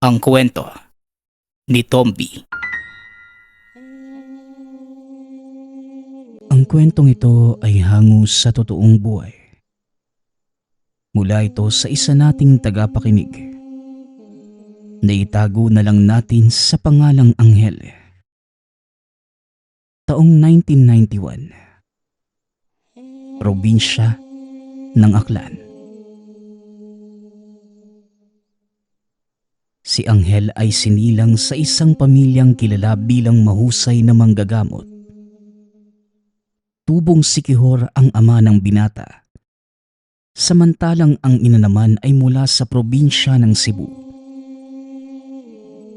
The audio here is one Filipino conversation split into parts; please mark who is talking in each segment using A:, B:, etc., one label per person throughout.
A: Ang kwento ni Tomby.
B: Ang kwentong ito ay hango sa totoong buhay. Mula ito sa isa nating tagapakinig. Naitago na lang natin sa pangalang Anghel. Taong 1991. Probinsya ng Aklan. Si Anghel ay sinilang sa isang pamilyang kilala bilang mahusay na manggagamot. Tubong sikihor ang ama ng binata. Samantalang ang ina naman ay mula sa probinsya ng Cebu.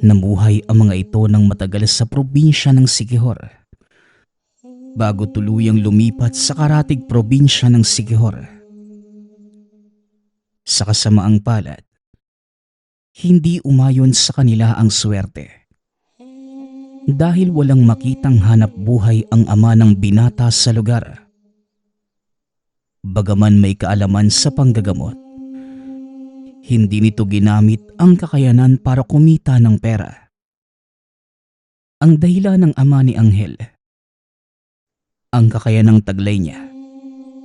B: Namuhay ang mga ito ng matagal sa probinsya ng Siquijor bago tuluyang lumipat sa karatig probinsya ng Siquijor. Sa kasamaang palad, hindi umayon sa kanila ang swerte. Dahil walang makitang hanap buhay ang ama ng binata sa lugar. Bagaman may kaalaman sa panggagamot, hindi nito ginamit ang kakayanan para kumita ng pera. Ang dahilan ng ama ni Anghel, ang kakayanang taglay niya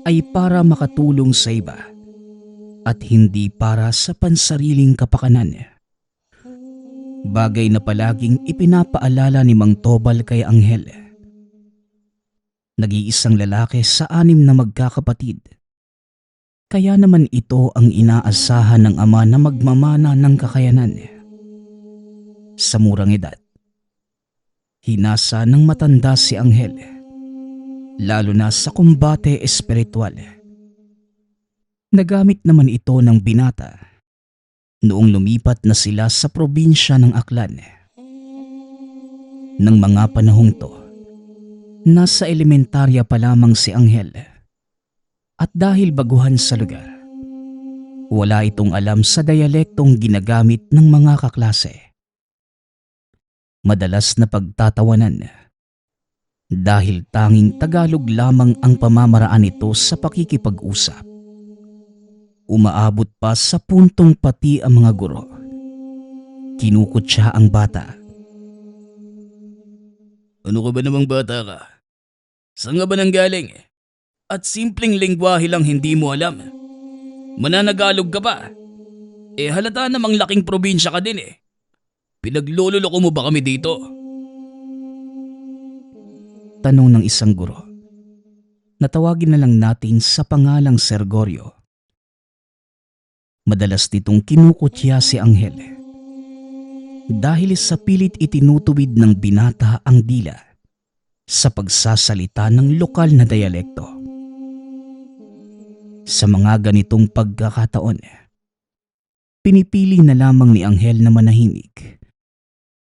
B: ay para makatulong sa iba at hindi para sa pansariling kapakanan. Bagay na palaging ipinapaalala ni Mang Tobal kay Anghel. Nag-iisang lalaki sa 6 na magkakapatid. Kaya naman ito ang inaasahan ng ama na magmamana ng kakayanan. Sa murang edad, hinasa ng matanda si Anghel, lalo na sa kumbate espiritual. Nagamit naman ito ng binata noong lumipat na sila sa probinsya ng Aklan. Nang mga panahong to, nasa elementarya pa lamang si Anghel. At dahil baguhan sa lugar, wala itong alam sa dialektong ginagamit ng mga kaklase. Madalas na pagtatawanan dahil tanging Tagalog lamang ang pamamaraan nito sa pakikipag-usap. Umaabot pa sa puntong pati ang mga guro kinukutya ang bata.
A: Ano ka ba namang bata ka? Saan nga ba nanggaling? At simpleng lengguwahe lang hindi mo alam. Mananagalog ka pa. Halata namang laking probinsya ka din eh. Pinaglululoko mo ba kami dito?
B: Tanong ng isang guro. Natawagin na lang natin sa pangalang Sergorio. Madalas nitong kinukutya si Anghel. Dahil sa pilit itinutuwid ng binata ang dila sa pagsasalita ng lokal na dialekto. Sa mga ganitong pagkakataon, pinipili na lamang ni Anghel na manahimik.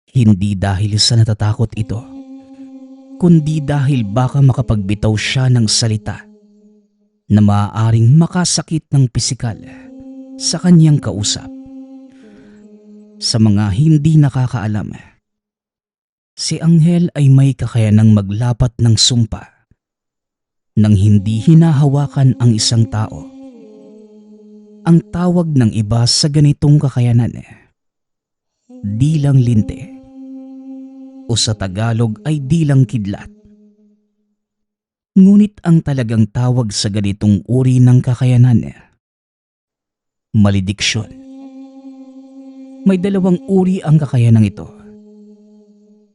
B: Hindi dahil sa natatakot ito, kundi dahil baka makapagbitaw siya ng salita na maaaring makasakit ng pisikal sa kanyang kausap. Sa mga hindi nakakaalam, si Anghel ay may kakayanang maglapat ng sumpa nang hindi hinahawakan ang isang tao. Ang tawag ng iba sa ganitong kakayanan, dilang linte, o sa Tagalog ay dilang kidlat. Ngunit ang talagang tawag sa ganitong uri ng kakayanan, malediksyon. May 2 uri ang kakayanang ito,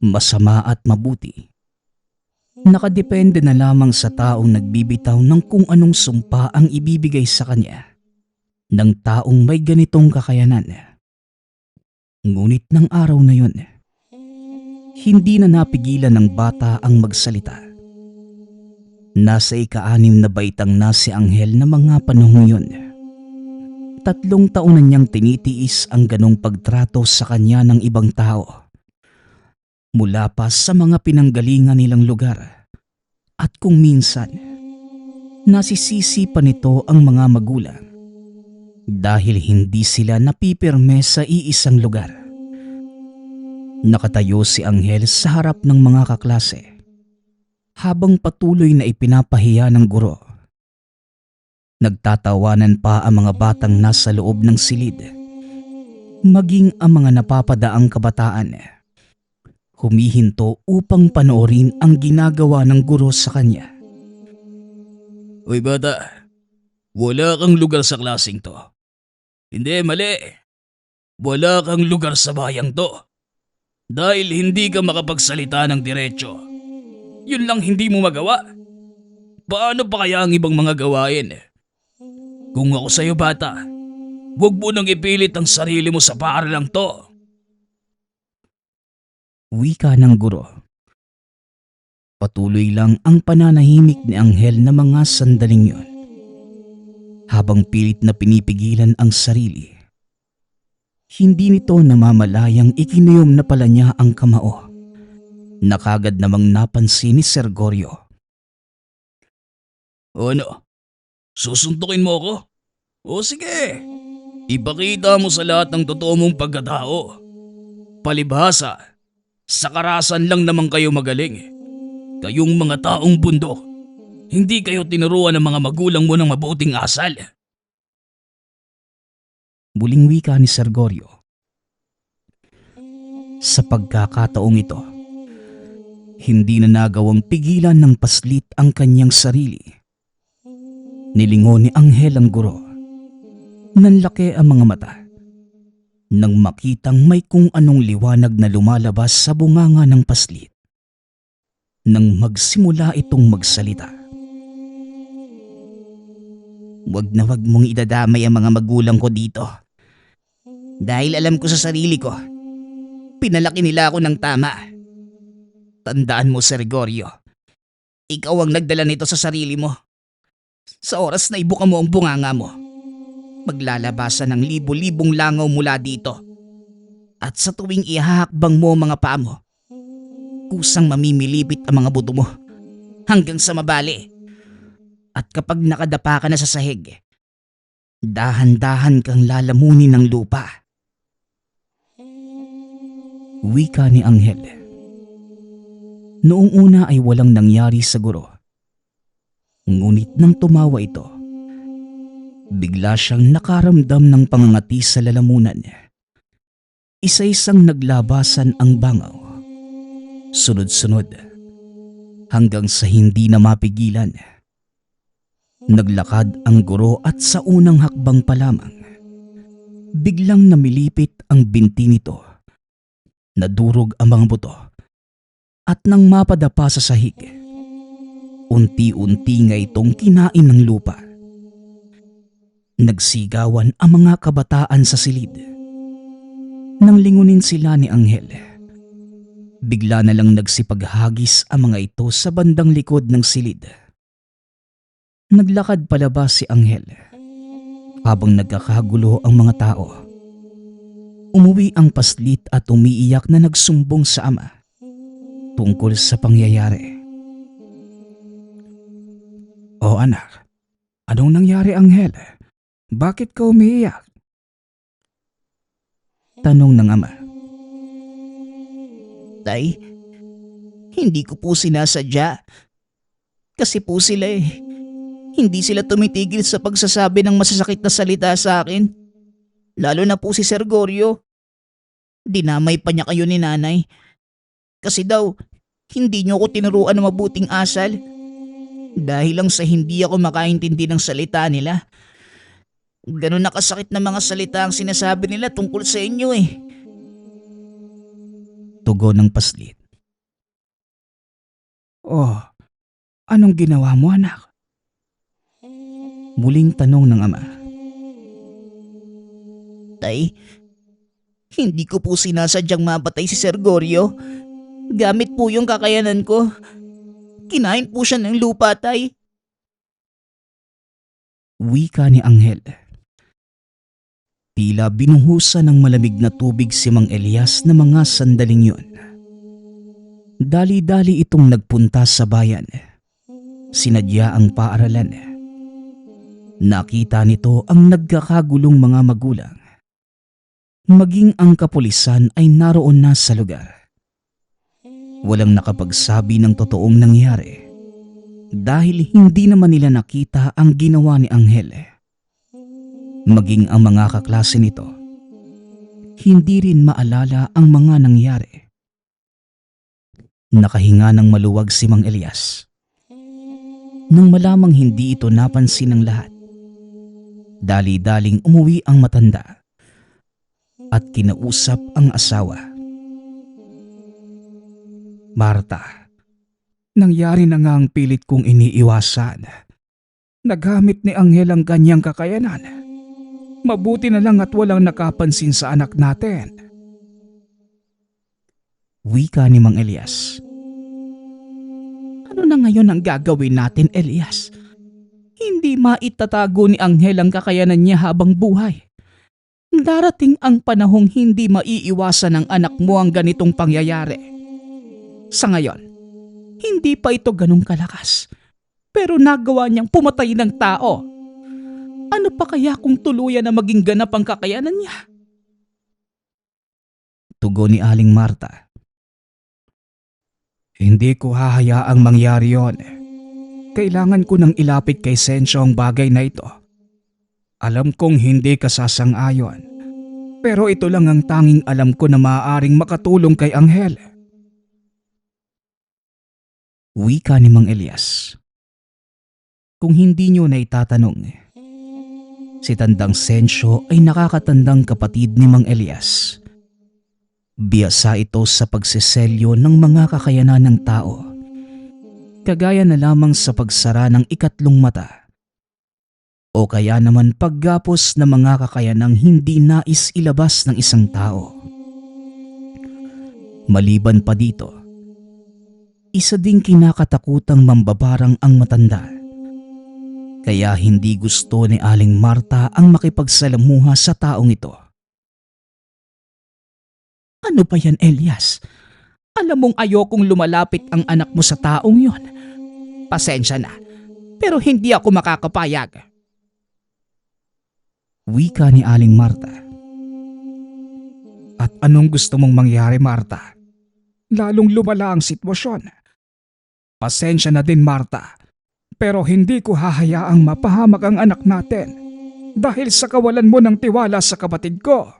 B: masama at mabuti. Nakadepende na lamang sa taong nagbibitaw ng kung anong sumpa ang ibibigay sa kanya ng taong may ganitong kakayanan. Ngunit ng araw na yun, hindi na napigilan ng bata ang magsalita. Nasa ika-6 na baitang na si Anghel na mga panahong yun. 3 taon na niyang tinitiis ang ganong pagtrato sa kanya ng ibang tao. Mula pa sa mga pinanggalingan nilang lugar. At kung minsan, nasisisi pa nito ang mga magulang dahil hindi sila napipirme sa iisang lugar. Nakatayo si Anghel sa harap ng mga kaklase habang patuloy na ipinapahiya ng guro. Nagtatawanan pa ang mga batang nasa loob ng silid maging ang mga napapadaang kabataan humihinto upang panoorin ang ginagawa ng guro sa kanya.
A: Uy bata, wala kang lugar sa klaseng to. Hindi, mali. Wala kang lugar sa bayang to. Dahil hindi ka makapagsalita ng diretsyo. Yun lang hindi mo magawa. Paano pa kaya ang ibang mga gawain? Kung ako sa'yo bata, huwag mo nang ipilit ang sarili mo sa paaralang to.
B: Wika ng guro. Patuloy lang ang pananahimik ni Anghel na mga sandaling yon. Habang pilit na pinipigilan ang sarili, hindi nito namamalayang ikinuyom na pala niya ang kamao na kagad namang napansin ni Sergorio.
A: O ano? Susuntukin mo ako? O sige, ipakita mo sa lahat ng totoo mong pagkatao. Palibhasa, sa karasan lang naman kayo magaling. Kayong mga taong bundok, hindi kayo tinuruan ng mga magulang mo ng mabuting asal.
B: Muling wika ni Sergorio. Sa pagkakataong ito, hindi na nagawang pigilan ng paslit ang kanyang sarili. Nilingon ni Anghel ang guro. Nanlaki ang mga mata nang makitang may kung anong liwanag na lumalabas sa bunganga ng paslit. Nang magsimula itong magsalita. Wag na wag mong idadamay ang mga magulang ko dito. Dahil alam ko sa sarili ko, pinalaki nila ako ng tama. Tandaan mo, Sergorio, ikaw ang nagdala nito sa sarili mo. Sa oras na ibuka mo ang bunganga mo, maglalabasan ng libo-libong langaw mula dito. At sa tuwing ihahakbang mo ang mga paa mo, kusang mamimilipit ang mga buto mo hanggang sa mabali. At kapag nakadapa ka na sa sahig, dahan-dahan kang lalamunin ng lupa. Wika ni Anghel. Noong una ay walang nangyari sa guro. Ngunit nang tumawa ito, bigla siyang nakaramdam ng pangangati sa lalamunan. Isa-isang naglabasan ang bangaw. Sunod-sunod, hanggang sa hindi na mapigilan. Naglakad ang guro at sa unang hakbang pa lamang, biglang namilipit ang binti nito. Nadurog ang mga buto at nang mapadapa sa sahig, unti-unti nga itong kinain ng lupa. Nagsigawan ang mga kabataan sa silid. Nang lingunin sila ni Anghel, bigla na lang nagsipaghagis ang mga ito sa bandang likod ng silid. Naglakad palabas si Anghel habang nagkakagulo ang mga tao. Umuwi ang paslit at umiiyak na nagsumbong sa ama tungkol sa pangyayari. O anak, anong nangyari Anghel? Bakit ka umiiyak? Tanong ng ama. Tay, hindi ko po sinasadya. Kasi po sila hindi sila tumitigil sa pagsasabi ng masasakit na salita sa akin. Lalo na po si Sergorio. Dinamay pa niya kayo ni nanay. Kasi daw, hindi niyo ako tinuruan ng mabuting asal. Dahil lang sa hindi ako makaintindi ng salita nila. Ganun nakasakit na mga salita ang sinasabi nila tungkol sa inyo Tugon ng paslit. Oh, anong ginawa mo anak? Muling tanong ng ama. Tay, hindi ko po sinasadyang mapatay si Sergorio. Gamit po yung kakayanan ko. Kinain po siya ng lupa, tay. Wika ni Anghel. Tila binuhusan ng malamig na tubig si Mang Elias na mga sandaling yun. Dali-dali itong nagpunta sa bayan. Sinadya ang paaralan. Nakita nito ang nagkakagulong mga magulang. Maging ang kapulisan ay naroon na sa lugar. Walang nakapagsabi ng totoong nangyari dahil hindi naman nila nakita ang ginawa ni Anghel. Maging ang mga kaklase nito, hindi rin maalala ang mga nangyari. Nakahinga ng maluwag si Mang Elias. Nang malamang hindi ito napansin ng lahat, dali-daling umuwi ang matanda at kinausap ang asawa. Marta, nangyari na nga ang pilit kong iniiwasan. Nagamit ni Anghel ang kanyang kakayanan. Mabuti na lang at walang nakapansin sa anak natin. Wika ni Mang Elias. Ano na ngayon ang gagawin natin, Elias? Hindi maitatago ni Anghel ang kakayanan niya habang buhay. Darating ang panahong hindi maiiwasan ng anak mo ang ganitong pangyayari. Sa ngayon, hindi pa ito ganong kalakas. Pero nagawa niyang pumatay ng tao. Ano pa kaya kung tuluyan na maging ganap ang kakayanan niya? Tugon ni Aling Marta. Hindi ko hahayaang mangyari yon. Kailangan ko nang ilapit kay Sensyo ang bagay na ito. Alam kong hindi ka sasang-ayon. Pero ito lang ang tanging alam ko na maaaring makatulong kay Anghel. Wika ni Mang Elias. Kung hindi nyo na itatanong, si Tandang Sensyo ay nakakatandang kapatid ni Mang Elias. Biyasa ito sa pagseselyo ng mga kakayanan ng tao. Kagaya na lamang sa pagsara ng ikatlong mata. O kaya naman paggapos ng mga kakayanang hindi nais ilabas ng isang tao. Maliban pa dito, isa ding kinakatakutang mambabarang ang matanda. Kaya hindi gusto ni Aling Marta ang makipagsalamuha sa taong ito. Ano ba yan, Elias? Alam mong ayokong lumalapit ang anak mo sa taong yon. Pasensya na, pero hindi ako makakapayag. Wika ni Aling Marta. At anong gusto mong mangyari, Marta? Lalong lumala ang sitwasyon. Pasensya na din, Marta. Pero hindi ko hahayaang mapahamak ang anak natin dahil sa kawalan mo ng tiwala sa kapatid ko.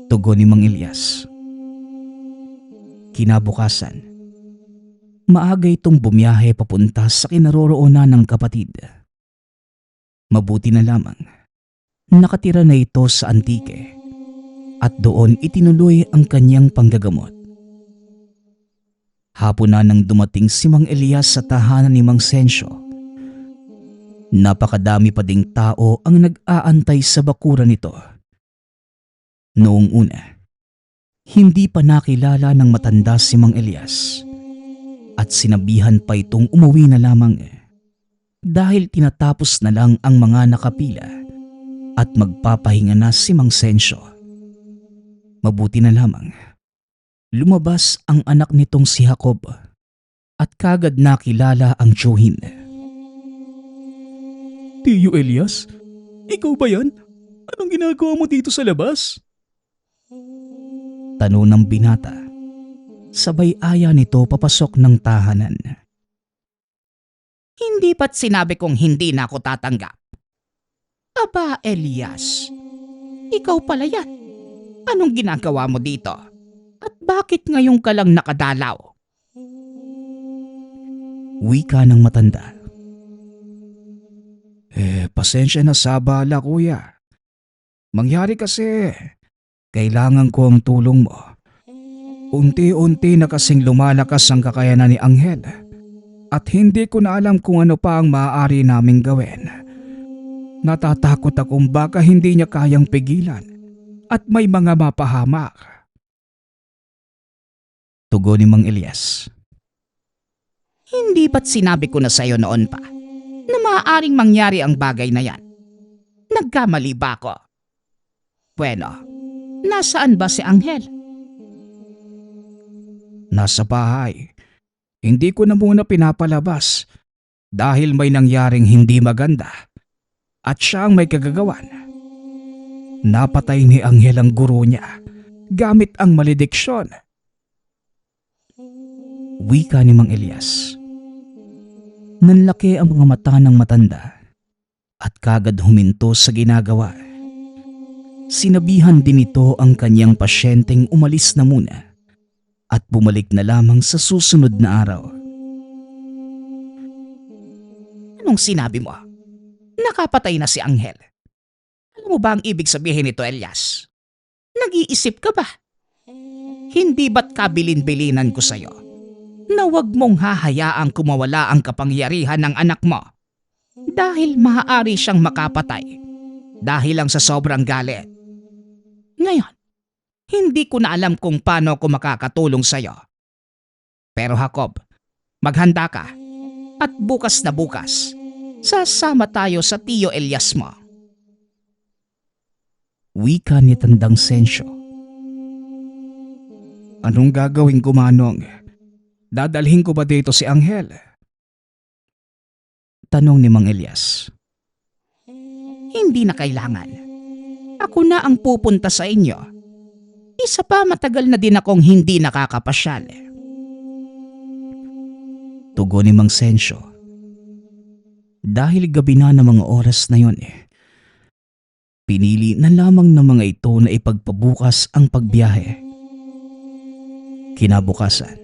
B: Tugon ni Mang Elias. Kinabukasan, maaga itong bumiyahe papunta sa kinaroroonan ng kapatid. Mabuti na lamang, nakatira na ito sa Antique at doon itinuloy ang kanyang panggagamot. Hapon na nang dumating si Mang Elias sa tahanan ni Mang Sensyo. Napakadami pa ding tao ang nag-aantay sa bakuran nito. Noong una, hindi pa nakilala ng matanda si Mang Elias at sinabihan pa itong umuwi na lamang dahil tinatapos na lang ang mga nakapila at magpapahinga na si Mang Sensyo. Mabuti na lamang. Lumabas ang anak nitong si Jacob at kagad nakilala ang tiyuhin. Tiyo Elias, ikaw ba yan? Anong ginagawa mo dito sa labas? Tanong ng binata. Sabay aya nito papasok ng tahanan. Hindi ba't sinabi kong hindi na ako tatanggap? Aba Elias, ikaw pala yan. Anong ginagawa mo dito? At bakit ngayon ka lang nakadalaw? Wika ng matanda. Pasensya na sa abala, kuya. Mangyari kasi, kailangan ko ang tulong mo. Unti-unti na kasing lumalakas ang kakayanan ni Anghel at hindi ko na alam kung ano pa ang maaari naming gawin. Natatakot akong baka hindi niya kayang pigilan at may mga mapahamak. Tugon ni Mang Elias. Hindi ba't sinabi ko na sa'yo noon pa na maaaring mangyari ang bagay na yan? Nagkamali ba ako? Bueno, nasaan ba si Anghel? Nasa bahay. Hindi ko na muna pinapalabas dahil may nangyaring hindi maganda at siya ang may kagagawan. Napatay ni Anghel ang guro niya gamit ang malediksyon. Wika ni Mang Elias. Nanlaki ang mga mata ng matanda at kagad huminto sa ginagawa. Sinabihan din ito ang kanyang pasyenteng umalis na muna at bumalik na lamang sa susunod na araw. Anong sinabi mo? Nakapatay na si Angel. Alam mo ba ang ibig sabihin nito, Elias? Nag-iisip ka ba? Hindi ba't kabilin-bilinan ko sa'yo na huwag mong hahayaang kumawala ang kapangyarihan ng anak mo dahil maaari siyang makapatay dahil lang sa sobrang galit. Ngayon, hindi ko na alam kung paano ako makakatulong sa'yo. Pero Jacob, maghanda ka at bukas na bukas, sasama tayo sa Tiyo Elias mo. Wika ni Tandang Sensyo. Anong gagawin ko, Manong? Dadalhin ko ba dito si Angel? Tanong ni Mang Elias. Hindi na kailangan. Ako na ang pupunta sa inyo. Isa pa, matagal na din akong hindi nakakapasyal. Tugon ni Mang Sensyo. Dahil gabi na ng mga oras na yon, pinili na lamang ng mga ito na ipagpabukas ang pagbiyahe. Kinabukasan,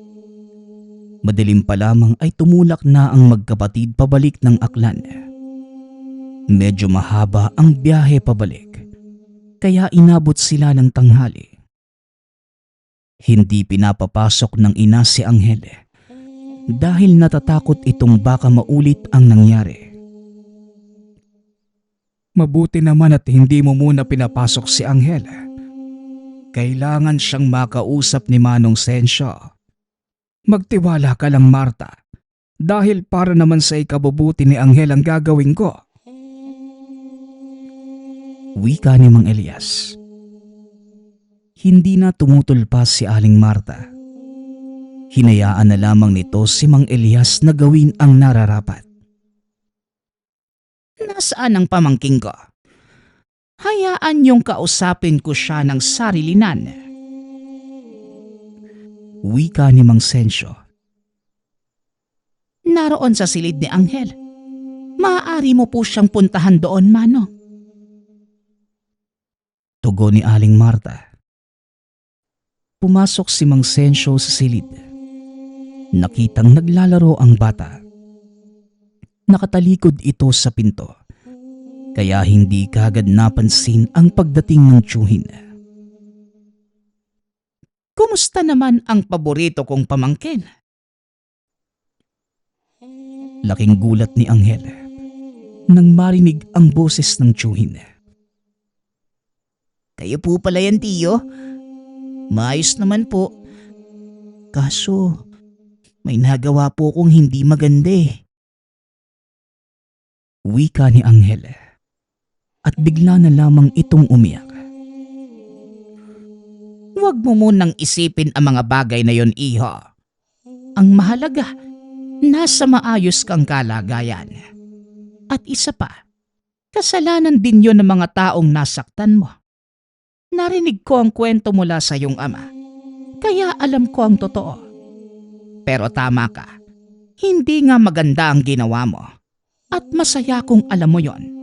B: madilim pa lamang ay tumulak na ang magkapatid pabalik ng Aklan. Medyo mahaba ang biyahe pabalik, kaya inabot sila ng tanghali. Hindi pinapapasok ng ina si Angel dahil natatakot itong baka maulit ang nangyari. Mabuti naman at hindi mo muna pinapasok si Angel. Kailangan siyang makausap ni Manong Sensyo. Magtiwala ka lang, Marta, dahil para naman sa ikabubuti ni Angel ang gagawin ko. Wika ni Mang Elias. Hindi na tumutol pa si Aling Marta. Hinayaan na lamang nito si Mang Elias na gawin ang nararapat. Nasaan ang pamangking ko? Hayaan niyong kausapin ko siya ng sarilinan. Wika ni Mang Sensyo. Naroon sa silid ni Angel. Maaari mo po siyang puntahan doon, Manong. Tugon ni Aling Marta. Pumasok si Mang Sensyo sa silid. Nakitang naglalaro ang bata. Nakatalikod ito sa pinto, kaya hindi kagad napansin ang pagdating ng tiyuhin. Kumusta naman ang paborito kong pamangkin? Laking gulat ni Angel nang marinig ang boses ng tiyuhin. Kayo po pala yan, Tiyo. Maayos naman po. Kaso, may nagawa po kong hindi maganda eh. Wika ni Angel at bigla na lamang itong umiyak. Huwag mo munang isipin ang mga bagay na yon, iho. Ang mahalaga, nasa maayos kang kalagayan. At isa pa, kasalanan din yon ng mga taong nasaktan mo. Narinig ko ang kwento mula sa iyong ama, kaya alam ko ang totoo. Pero tama ka, hindi nga maganda ang ginawa mo. At masaya kung alam mo yon.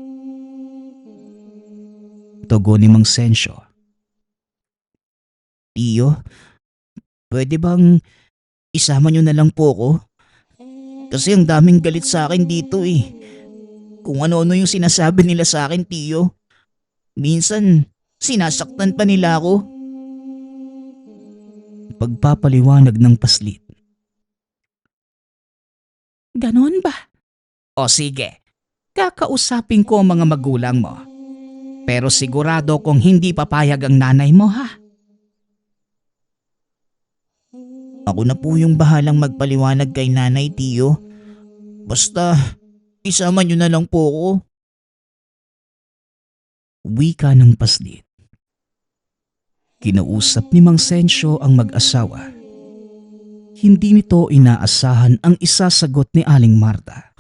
B: Tugon ni Mang Sensyo. Tiyo, pwede bang isama niyo na lang po ko? Kasi ang daming galit sa akin dito eh. Kung ano-ano yung sinasabi nila sa akin, Tiyo. Minsan, sinasaktan pa nila ako. Pagpapaliwanag ng paslit. Ganon ba? O sige, kakausapin ko ang mga magulang mo. Pero sigurado kung hindi papayag ang nanay mo, ha? Ako na po yung bahalang magpaliwanag kay nanay, Tiyo. Basta, isama niyo na lang po ako. Wika ng paslit. Kinausap ni Mang Sensyo ang mag-asawa. Hindi nito inaasahan ang isasagot ni Aling Marta.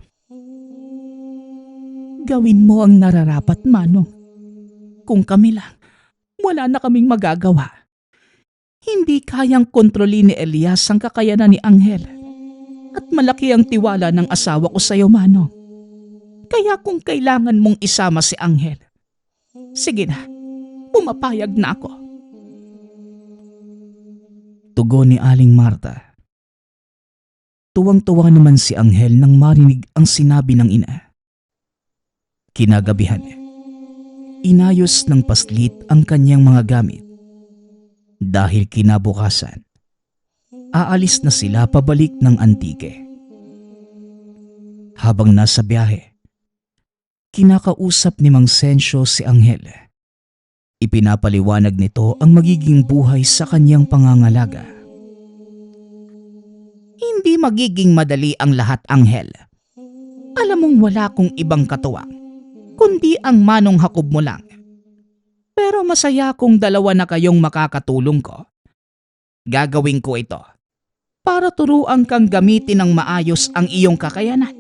B: Gawin mo ang nararapat, Manong. Kung kami lang, wala na kaming magagawa. Hindi kayang kontrolin ni Elias ang kakayanan ni Angel. At malaki ang tiwala ng asawa ko sa iyo, Manong. Kaya kung kailangan mong isama si Angel, sige na, pumapayag na ako. Tugon ni Aling Marta. Tuwang-tuwa naman si Anghel nang marinig ang sinabi ng ina. Kinagabihan, inayos ng paslit ang kanyang mga gamit. Dahil kinabukasan, aalis na sila pabalik ng Antique. Habang nasa biyahe, kinakausap ni Mang Sensyo si Anghel. Ipinapaliwanag nito ang magiging buhay sa kanyang pangangalaga. Hindi magiging madali ang lahat, Anghel. Alam mong wala kong ibang katuwang, kundi ang manong Jacob mo lang. Pero masaya kung dalawa na kayong makakatulong ko. Gagawin ko ito para turuan kang gamitin ng maayos ang iyong kakayanan.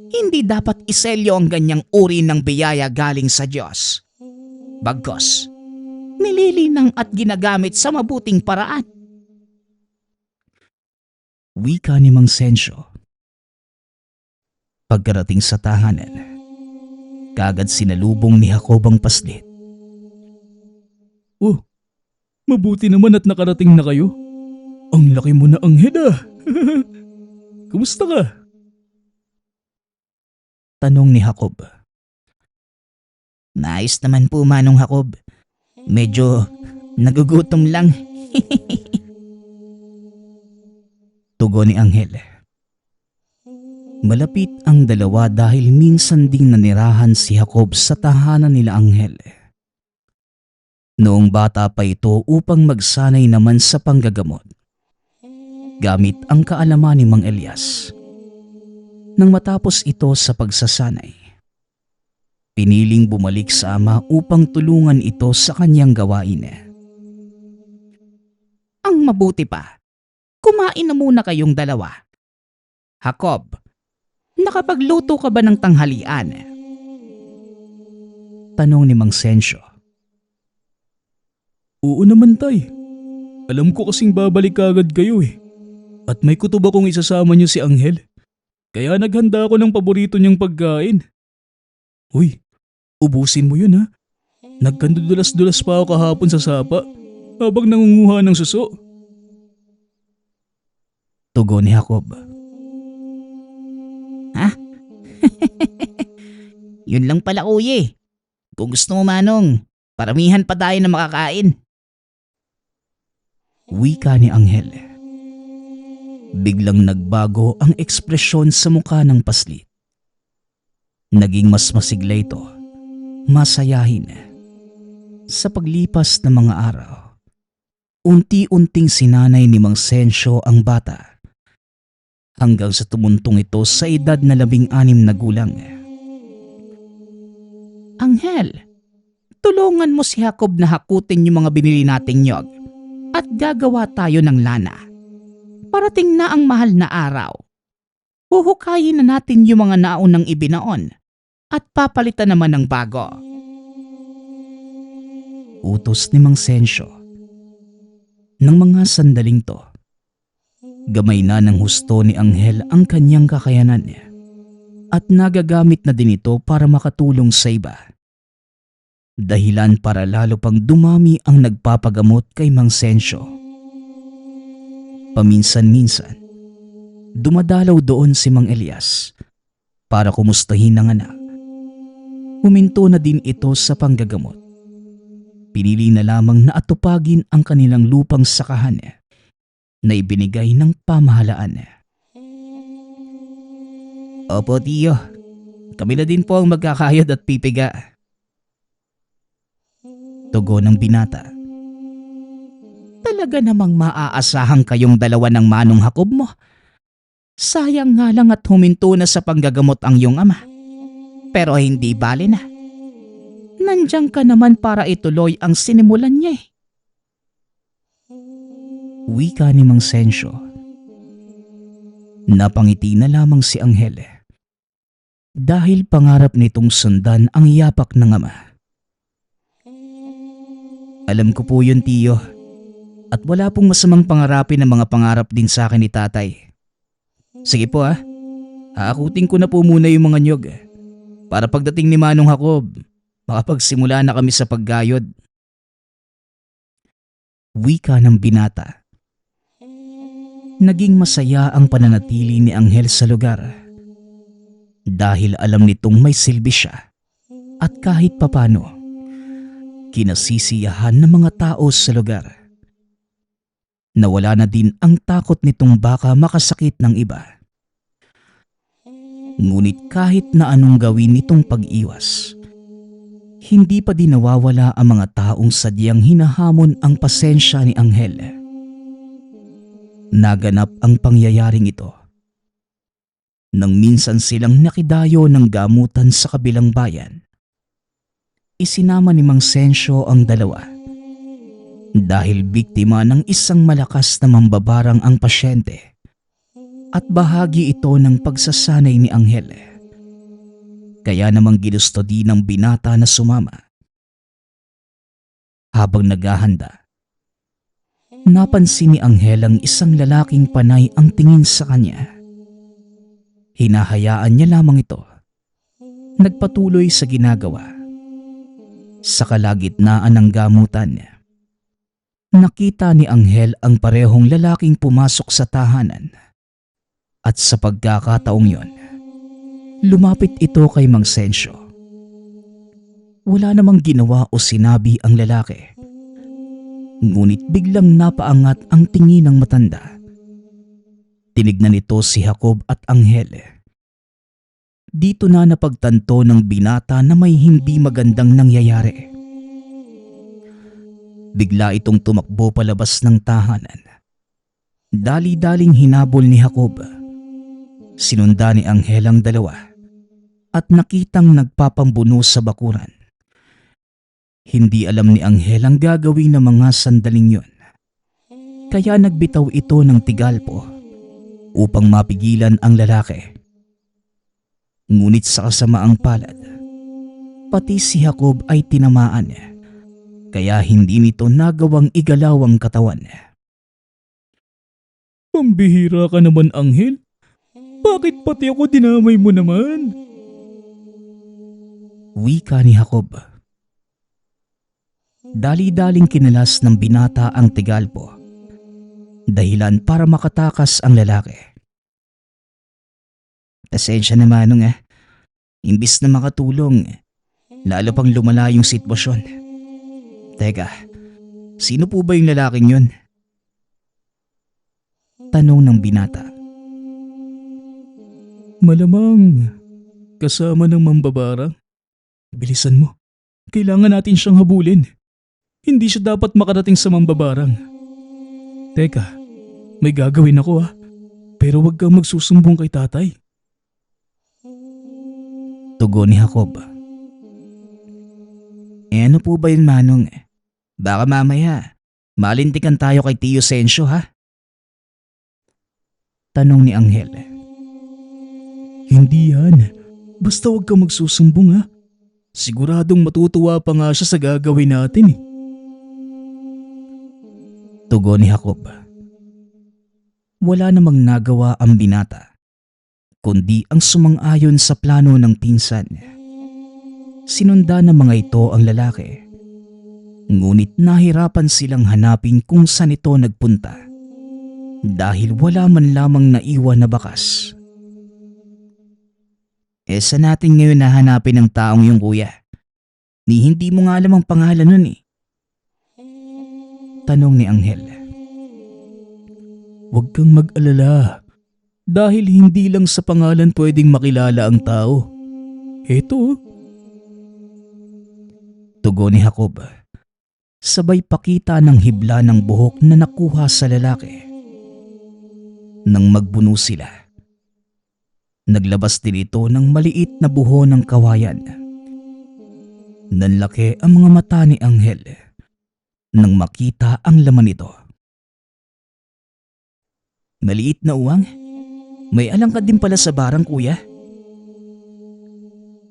B: Hindi dapat iselyo ang ganyang uri ng biyaya galing sa Diyos. Bagkus, nililinang at ginagamit sa mabuting paraan. Wika ni Mang Sensyo. Pagkarating sa tahanan, kagad sinalubong ni Jacob ang paslit.
A: Oh, mabuti naman at nakarating na kayo. Ang laki mo na, Anghel ah. Kumusta ka?
B: Tanong ni Jacob. Nice naman po, Manong Jacob. Medyo nagugutom lang. Tugon ni Anghel. Malapit ang dalawa dahil minsan ding nanirahan si Jacob sa tahanan nila Anghel. Noong bata pa ito upang magsanay naman sa panggagamot, gamit ang kaalaman ni Mang Elias. Nang matapos ito sa pagsasanay, piniling bumalik sa ama upang tulungan ito sa kanyang gawain. Ang mabuti pa, kumain na muna kayong dalawa. Jacob, nakapagluto ka ba ng tanghalian? Tanong ni Mang Sensyo.
A: Oo naman, tay. Alam ko kasing babalik agad kayo eh. At may kutob akong isasama niyo si Anghel. Kaya naghanda ako ng paborito niyang pagkain. Uy, ubusin mo yun ha. Nagkandudulas-dulas pa ako kahapon sa sapa habang nangunguha ng suso.
B: Tugon ni Jacob. Ha? Yun lang pala, kuya. Kung gusto mo, Manong, paramihan pa tayo na makakain. Wika ni Anghel. Biglang nagbago ang ekspresyon sa mukha ng paslit. Naging mas masigla ito, masayahin. Sa paglipas ng mga araw, unti-unting sinanay ni Mang Sensyo ang bata hanggang sa tumuntong ito sa edad na 16 na gulang. Anghel, tulungan mo si Jacob na hakutin yung mga binili nating nyog at gagawa tayo ng lana. Parating na ang mahal na araw. Huhukayin na natin yung mga naunang ibinaon at papalitan naman ng bago. Utos ni Mang Sensyo. Nang mga sandaling to, gamay na ng husto ni Anghel ang kanyang kakayanan at nagagamit na din ito para makatulong sa iba. Dahilan para lalo pang dumami ang nagpapagamot kay Mang Sensyo. Paminsan-minsan, dumadalaw doon si Mang Elias para kumustahin ang anak. Huminto na din ito sa panggagamot. Pinili na lamang na atupagin ang kanilang lupang sakahan na ibinigay ng pamahalaan. Opo, tiyo. Kami na din po ang magkakayod at pipiga. Tugon ng binata. Talaga namang maaasahan kayong dalawa ng Manong Jacob mo. Sayang nga lang at huminto na sa panggagamot ang iyong ama. Pero hindi bali na. Nandiyan ka naman para ituloy ang sinimulan niya eh. Wika ni Mang Sensyo. Napangiti na lamang si Anghel dahil pangarap nitong sundan ang yapak ng ama. Alam ko po yun, tiyo. At wala pong masamang pangarapin ng mga pangarap din sa akin ni tatay. Sige po ha. Haakutin ko na po muna yung mga nyog para pagdating ni Manong Jacob, makapagsimula na kami sa paggayod Wika ng binata. Naging masaya ang pananatili ni Anghel sa lugar dahil alam nitong may silbi siya at kahit papano kinasisiyahan ng mga tao sa lugar. Nawala na din ang takot nitong baka makasakit ng iba. Ngunit kahit na anong gawin nitong pag-iwas, hindi pa din nawawala ang mga taong sadyang hinahamon ang pasensya ni Anghel. Naganap ang pangyayaring ito nang minsan silang nakidayo ng gamutan sa kabilang bayan. Isinama ni Mang Sensyo ang dalawa dahil biktima ng isang malakas na mambabarang ang pasyente at bahagi ito ng pagsasanay ni Anghel. Kaya namang ginusto din ng binata na sumama. Habang naghahanda, napansin ni Anghel ang isang lalaking panay ang tingin sa kanya. Hinahayaan niya lamang ito. Nagpatuloy sa ginagawa. Sa kalagitnaan ng gamutan, nakita ni Anghel ang parehong lalaking pumasok sa tahanan. At sa pagkakataong yon, lumapit ito kay Mang Sensyo. Wala namang ginawa o sinabi ang lalaki. Ngunit biglang napaangat ang tingin ng matanda. Tinignan nito si Jacob at Anghel. Dito na napagtanto ng binata na may hindi magandang nangyayari. Bigla itong tumakbo palabas ng tahanan. Dali-daling hinabol ni Jacob. Sinunda ni Anghel ang dalawa at nakitang nagpapambuno sa bakuran. Hindi alam ni Anghel ang gagawin ng mga sandaling yon. Kaya nagbitaw ito ng tigalpo upang mapigilan ang lalaki. Ngunit sa kasamaang palad, pati si Jacob ay tinamaan, kaya hindi nito nagawang igalaw ang katawan.
A: Pambihira ka naman, Anghel. Bakit pati ako dinamay mo naman?
B: Wika ni Jacob. Dali-daling kinalas ng binata ang tigalpo, dahilan para makatakas ang lalaki. Pasensya na Manong imbis na makatulong, lalo pang lumala yung sitwasyon. Teka, sino po ba yung lalaking yun? Tanong ng binata.
A: Malamang kasama ng mambabarang. Bilisan mo. Kailangan natin siyang habulin. Hindi siya dapat makarating sa mambabarang. Teka, may gagawin ako pero wag kang magsusumbong kay tatay.
B: Tugon ni Jacob. Ano po ba yun Manong? Baka mamaya malintikan tayo kay Tio Sensyo Tanong ni Anghel.
A: Hindi yan. Basta wag kang magsusumbong Siguradong matutuwa pa nga siya sa gagawin natin
B: Tugon ni Jacob. Wala namang nagawa ang binata, kundi ang sumang-ayon sa plano ng pinsan. Sinunda ng mga ito ang lalaki, ngunit nahirapan silang hanapin kung saan ito nagpunta dahil wala man lamang naiwan na bakas. Saan natin ngayon nahanapin ang taong yung kuya? Ni hindi mo nga alam ang pangalan nun Tanong ni Anghel.
A: Huwag kang mag-alala. Dahil hindi lang sa pangalan pwedeng makilala ang tao. Eto.
B: Tugon ni Jacob. Sabay pakita ng hibla ng buhok na nakuha sa lalaki. Nang magbuno sila, naglabas din ito ng maliit na buho ng kawayan. Nanlaki ang mga mata ni Anghel nang makita ang laman nito. Maliit na uwang? May alangkad din pala sa barang kuya?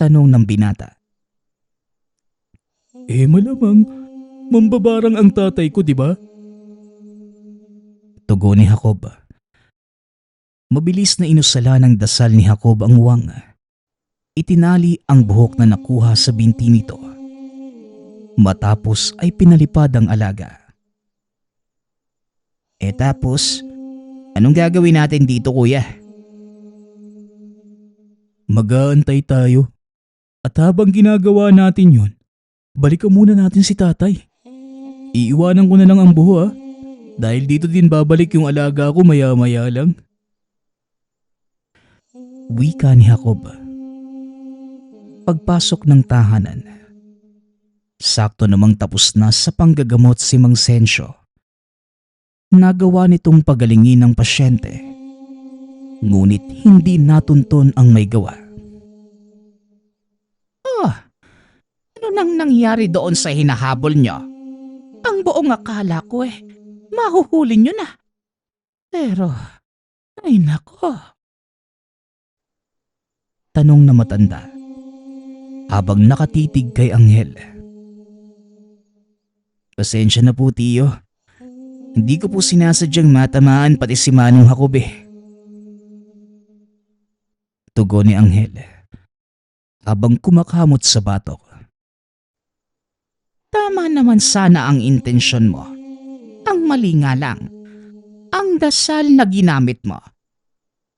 B: Tanong ng binata.
A: Malamang mambabarang ang tatay ko, di ba?
B: Tugon ni Jacob. Mabilis na inusala ng dasal ni Jacob ang uwang. Itinali ang buhok na nakuha sa binti nito. Matapos ay pinalipad ang alaga. Tapos, anong gagawin natin dito kuya?
A: Mag-aantay tayo. At habang ginagawa natin yun, balikan muna natin si tatay. Iiwanan ko na lang ang buho dahil dito din babalik yung alaga ko maya-maya lang.
B: Wika ni Jacob. Pagpasok ng tahanan, sakto namang tapos na sa panggagamot si Mang Sensyo. Nagawa nitong pagalingin ng pasyente, ngunit hindi natunton ang may gawa. Ano nang nangyari doon sa hinahabol nyo? Ang buong akala ko mahuhuli nyo na. Pero, ay nako. Tanong na matanda habang nakatitig kay Anghel. Pasensya na po tiyo. Hindi ko po sinasadyang matamaan pati si Manong Jacob Tugon ni Anghel habang kumakamot sa batok. Tama naman sana ang intensyon mo. Ang mali nga lang, ang dasal na ginamit mo.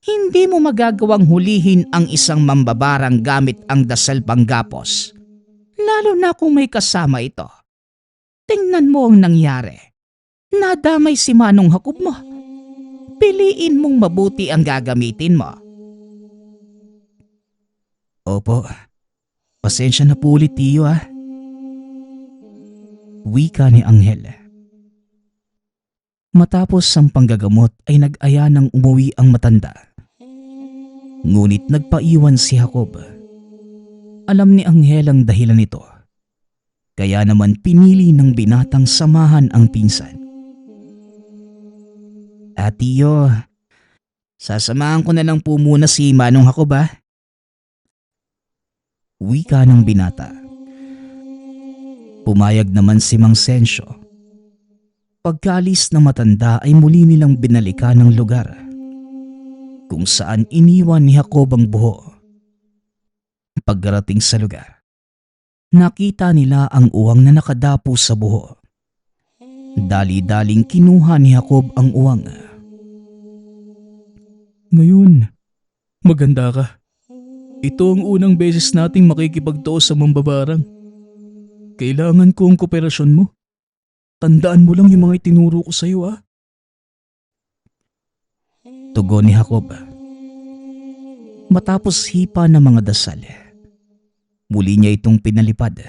B: Hindi mo magagawang hulihin ang isang mambabarang gamit ang dasal panggapos. Lalo na kung may kasama ito. Tingnan mo ang nangyari. Nadamay si Manong Jacob mo. Piliin mong mabuti ang gagamitin mo. Opo, pasensya na po ulit tiyo Wika ni Anghel. Matapos ang panggagamot ay nag-aya ng umuwi ang matanda. Ngunit nagpaiwan si Jacob. Alam ni Anghel ang dahilan nito. Kaya naman pinili ng binatang samahan ang pinsan. Tiyo, sasamahan ko na lang po muna si Manong Jacob Wika ng binata. Pumayag naman si Mang Sensyo. Pagkaalis ng matanda ay muli nilang binalikan ng lugar kung saan iniwan ni Jacob ang buho. Pagkarating sa lugar, nakita nila ang uwang na nakadapo sa buho. Dali-daling kinuha ni Jacob ang uwang.
A: Ngayon, maganda ka. Ito ang unang beses nating makikipagtuo sa mambabarang. Kailangan ko ang kooperasyon mo. Tandaan mo lang yung mga itinuro ko sa'yo
B: Tugon ni Jacob. Matapos hipa ng mga dasal, muli niya itong pinalipad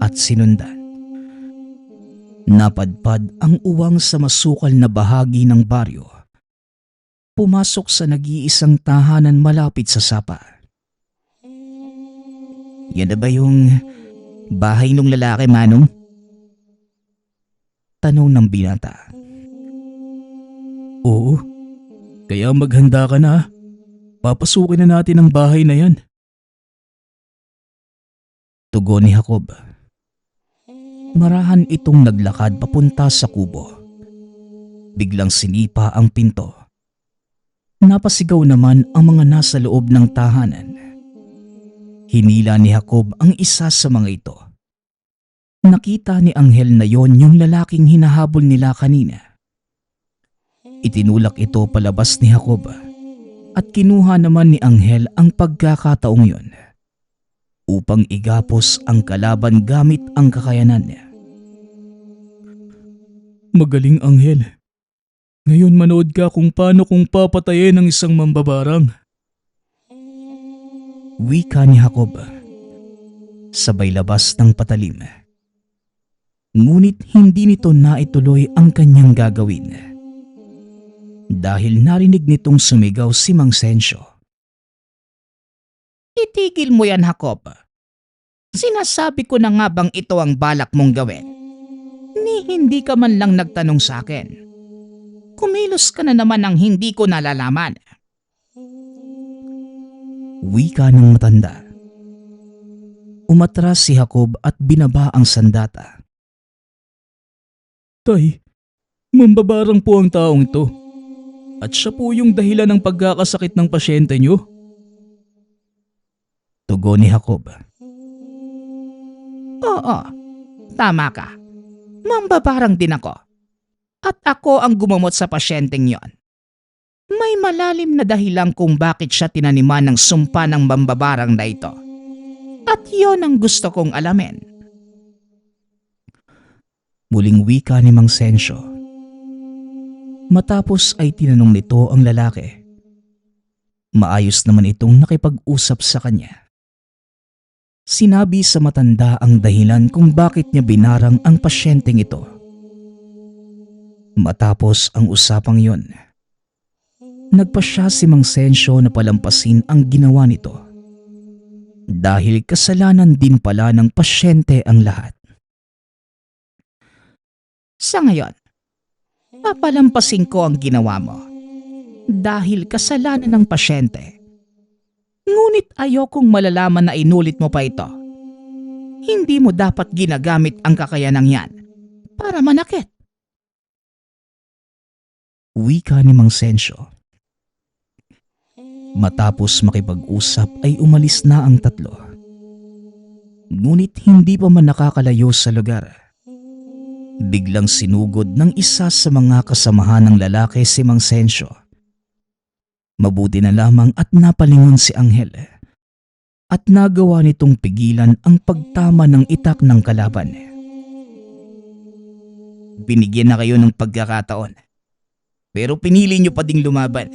B: at sinundan. Napadpad ang uwang sa masukal na bahagi ng baryo. Pumasok sa nag-iisang tahanan malapit sa sapa. Yan na ba yung bahay ng lalaki, Manong? Tanong ng binata.
A: Oo, kaya maghanda ka na. Papasukin na natin ang bahay na yan.
B: Tugon ni Jacob. Marahan itong naglakad papunta sa kubo. Biglang sinipa ang pinto. Napasigaw naman ang mga nasa loob ng tahanan. Hinila ni Jacob ang isa sa mga ito. Nakita ni Anghel na yon yung lalaking hinahabol nila kanina. Itinulak ito palabas ni Jacob at kinuha naman ni Anghel ang pagkakataong yon upang igapos ang kalaban gamit ang kakayanan niya.
A: Magaling, Anghel. Ngayon manood ka kung paano kung papatayin ng isang mambabarang.
B: Wika ni Jacob. Sabay labas ng patalim. Ngunit hindi nito naituloy ang kanyang gagawin. Dahil narinig nitong sumigaw si Mang Sensyo. Itigil mo yan, Jacob. Sinasabi ko na nga bang ito ang balak mong gawin? Ni hindi ka man lang nagtanong sa akin. Kumilos ka na naman ng hindi ko nalalaman. Wika ng matanda. Umatras si Jacob at binaba ang sandata.
A: Tay, mambabarang po ang taong ito. At siya po yung dahilan ng pagkakasakit ng pasyente niyo.
B: Tugon ni Jacob. Oo, tama ka. Mambabarang din ako. At ako ang gumamot sa pasyenteng yon. May malalim na dahilan kung bakit siya tinaniman ng sumpa ng mambabarang na ito. At yon ang gusto kong alamin. Muling wika ni Mang Sensyo. Matapos ay tinanong nito ang lalaki. Maayos naman itong nakipag-usap sa kanya. Sinabi sa matanda ang dahilan kung bakit niya binarang ang pasyenteng ito. Matapos ang usapang yon, nagpasya si Mang Sensyo na palampasin ang ginawa nito. Dahil kasalanan din pala ng pasyente ang lahat. Sa ngayon, papalampasin ko ang ginawa mo. Dahil kasalanan ng pasyente. Ngunit ayokong malalaman na inulit mo pa ito. Hindi mo dapat ginagamit ang kakayanang yan para manakit. Wika ni Mang Sensyo. Matapos makipag-usap ay umalis na ang tatlo. Ngunit hindi pa man nakakalayo sa lugar. Biglang sinugod ng isa sa mga kasamahan ng lalaki si Mang Sensyo. Mabuti na lamang at napalingon si Anghel at nagawa nitong pigilan ang pagtama ng itak ng kalaban. Binigyan na kayo ng pagkakataon pero pinili nyo pa ding lumaban.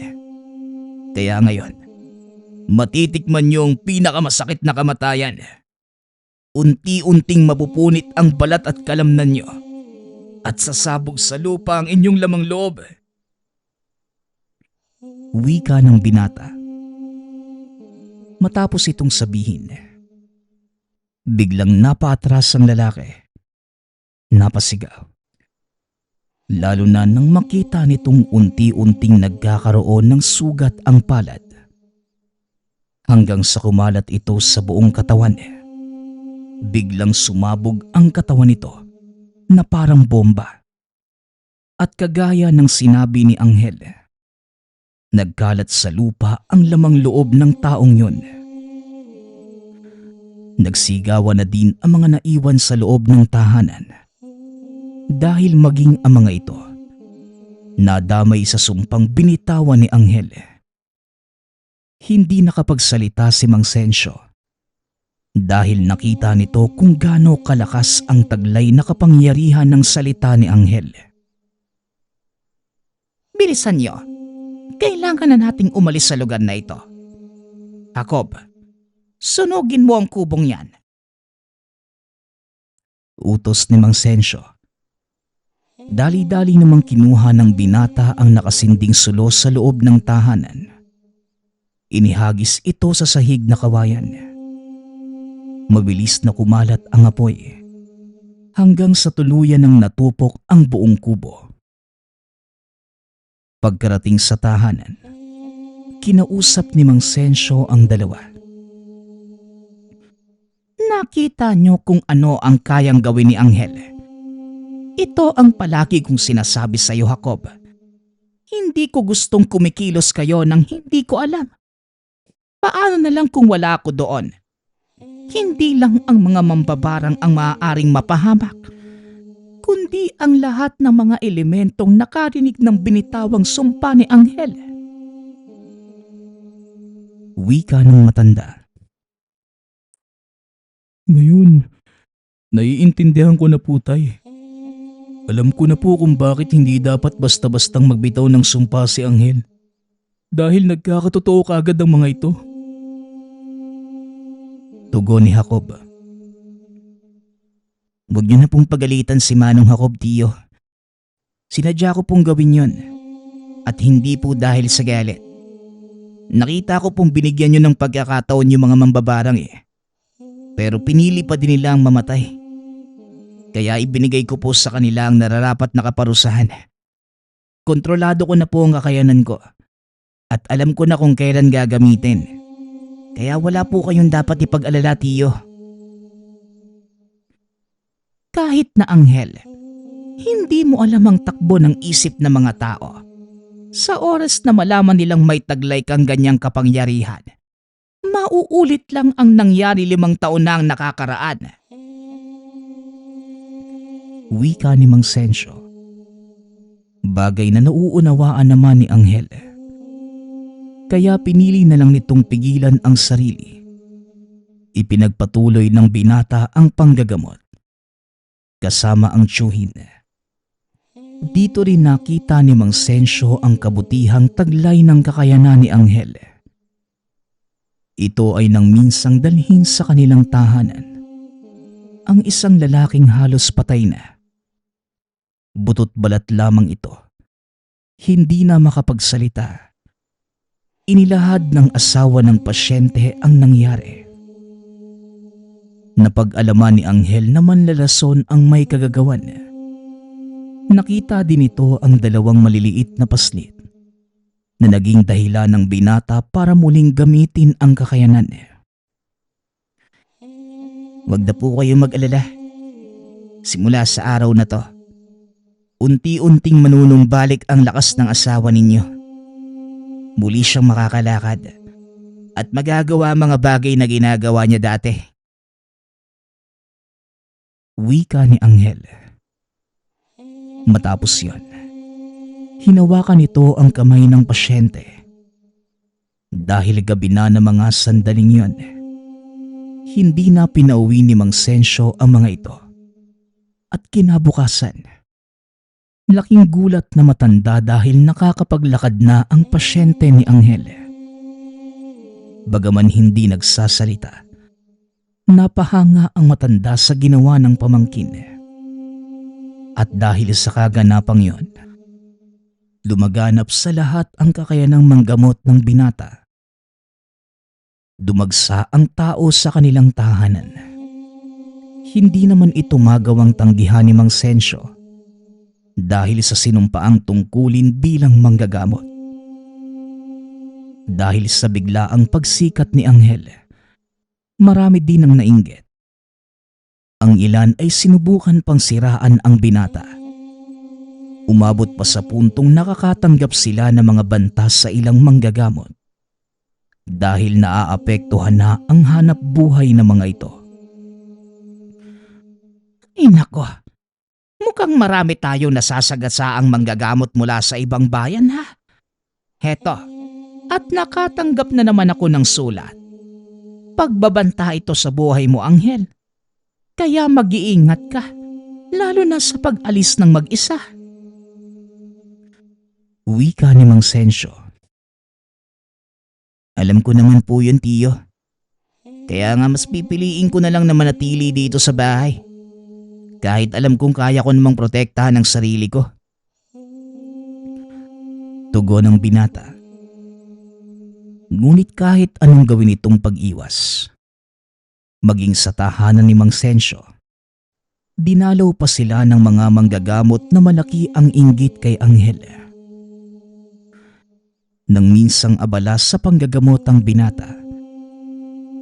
B: Kaya ngayon, matitikman nyo ang pinakamasakit na kamatayan. Unti-unting mapupunit ang balat at kalamnan nyo at sasabog sa lupa ang inyong lamang loob. Wika ng binata. Matapos itong sabihin, biglang napaatras ang lalaki. Napasigaw. Lalo na nang makita nitong unti-unting nagkakaroon ng sugat ang palad. Hanggang sa kumalat ito sa buong katawan. Biglang sumabog ang katawan nito na parang bomba. At kagaya ng sinabi ni Anghel, nagkalat sa lupa ang lamang loob ng taong yun. Nagsigawan na din ang mga naiwan sa loob ng tahanan. Dahil maging ang mga ito, nadamay sa sumpang binitawan ni Anghel. Hindi nakapagsalita si Mang Sensyo dahil nakita nito kung gaano kalakas ang taglay na kapangyarihan ng salita ni Anghel. Bilisan niyo, kailangan na nating umalis sa lugar na ito. Jacob, sunugin mo ang kubong yan. Utos ni Mang Sensyo. Dali-dali namang kinuha ng binata ang nakasinding sulo sa loob ng tahanan. Inihagis ito sa sahig na kawayan. Mabilis na kumalat ang apoy hanggang sa tuluyan ng natupok ang buong kubo. Pagkarating sa tahanan, kinausap ni Mang Sensyo ang dalawa. Nakita niyo kung ano ang kayang gawin ni Anghel. Ito ang palagi kong sinasabi sa iyo, Jacob. Hindi ko gustong kumikilos kayo nang hindi ko alam. Paano na lang kung wala ako doon? Hindi lang ang mga mambabarang ang maaaring mapahamak, kundi ang lahat ng mga elementong nakarinig ng binitawang sumpa ni Anghel. Wika ng matanda. Ngayon, naiintindihan ko na po, tay. Alam ko na po kung bakit hindi dapat basta-bastang magbitaw ng sumpa si Anghel. Dahil nagkakatotoo kaagad ang mga ito. Tugon ni Jacob. Huwag niyo na pong pagalitan si Manong Jacob, tiyo. Sinadya ko pong gawin yon. At hindi po dahil sa galit. Nakita ko pong binigyan niyo ng pagkakataon yung mga mambabarang Pero pinili pa din nila ang mamatay. Kaya ibinigay ko po sa kanila ang nararapat na kaparusahan. Kontrolado ko na po ang kakayanan ko. At alam ko na kung kailan gagamitin. Kaya wala po kayong dapat ipag-alala, tiyo. Kahit na Anghel, hindi mo alam ang takbo ng isip ng mga tao. Sa oras na malaman nilang may taglay kang ganyang kapangyarihan, mauulit lang ang nangyari 5 taon na ang nakakaraan. Wika ni Mang Sensyo. Bagay na nauunawaan naman ni Anghel. Kaya pinili na lang nitong pigilan ang sarili. Ipinagpatuloy ng binata ang panggagamot kasama ang tiyuhin. Dito rin nakita ni Mang Sensyo ang kabutihang taglay ng kakayanan ni Anghel. Ito ay nang minsang dalhin sa kanilang tahanan ang isang lalaking halos patay na. Butot balat lamang ito. Hindi na makapagsalita. Inilahad ng asawa ng pasyente ang nangyari. Napag-alaman ni Anghel na manlalason ang may kagagawan. Nakita din ito ang dalawang maliliit na paslit na naging dahilan ng binata para muling gamitin ang kakayanan. Huwag na po kayong mag-alala. Simula sa araw na to, unti-unting manunumbalik ang lakas ng asawa ninyo. Muli siyang makakalakad at magagawa mga bagay na ginagawa niya dati. Wika ni Anghel. Matapos yon, hinawakan nito ang kamay ng pasyente. Dahil gabi na ng mga sandaling yon, hindi na pinauwi ni Mang Sensyo ang mga ito. At kinabukasan, laking gulat na matanda dahil nakakapaglakad na ang pasyente ni Anghel. Bagaman hindi nagsasalita, napahanga ang matanda sa ginawa ng pamangkin. At dahil sa kaganapang yon, lumaganap sa lahat ang kakayanang manggamot ng binata. Dumagsa ang tao sa kanilang tahanan. Hindi naman ito magawang tanggihan ni Mang Sensyo dahil sa sinumpaang tungkulin bilang manggagamot. Dahil sa biglaang pagsikat ni Anghel, marami din ang nainggit. Ang ilan ay sinubukan pang siraan ang binata. Umabot pa sa puntong nakakatanggap sila ng mga banta sa ilang manggagamot dahil naaapektuhan na ang hanap buhay ng mga ito. Inako, mukhang marami tayong nasasagatsaang manggagamot mula sa ibang bayan ha. Heto, at nakatanggap na naman ako ng sulat. Pagbabanta ito sa buhay mo, Anghel. Kaya mag-iingat ka, lalo na sa pag-alis ng mag-isa. Wika ni Mang Sensyo. Alam ko naman po yun, tiyo. Kaya nga mas pipiliin ko na lang na manatili dito sa bahay. Kahit alam kong kaya ko namang protektahan ang sarili ko. Tugon ng binata. Ngunit kahit anong gawin itong pag-iwas, maging sa tahanan ni Mang Sensyo, dinalaw pa sila ng mga manggagamot na malaki ang inggit kay Anghel. Nang minsang abala sa panggagamot ang binata,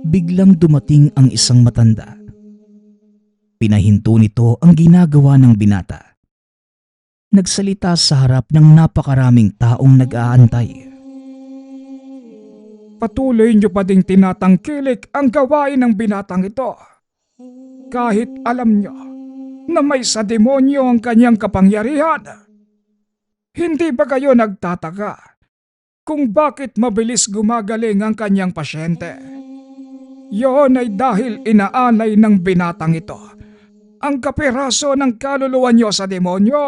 B: biglang dumating ang isang matanda. Pinahinto nito ang ginagawa ng binata. Nagsalita sa harap ng napakaraming taong nag-aantay.
C: Patuloy niyo pa ding tinatangkilik ang gawain ng binatang ito. Kahit alam niyo na may sa demonyo ang kanyang kapangyarihan. Hindi ba kayo nagtataka kung bakit mabilis gumagaling ang kanyang pasyente? Yun ay dahil inaalay ng binatang ito ang kapiraso ng kaluluwa niyo sa demonyo.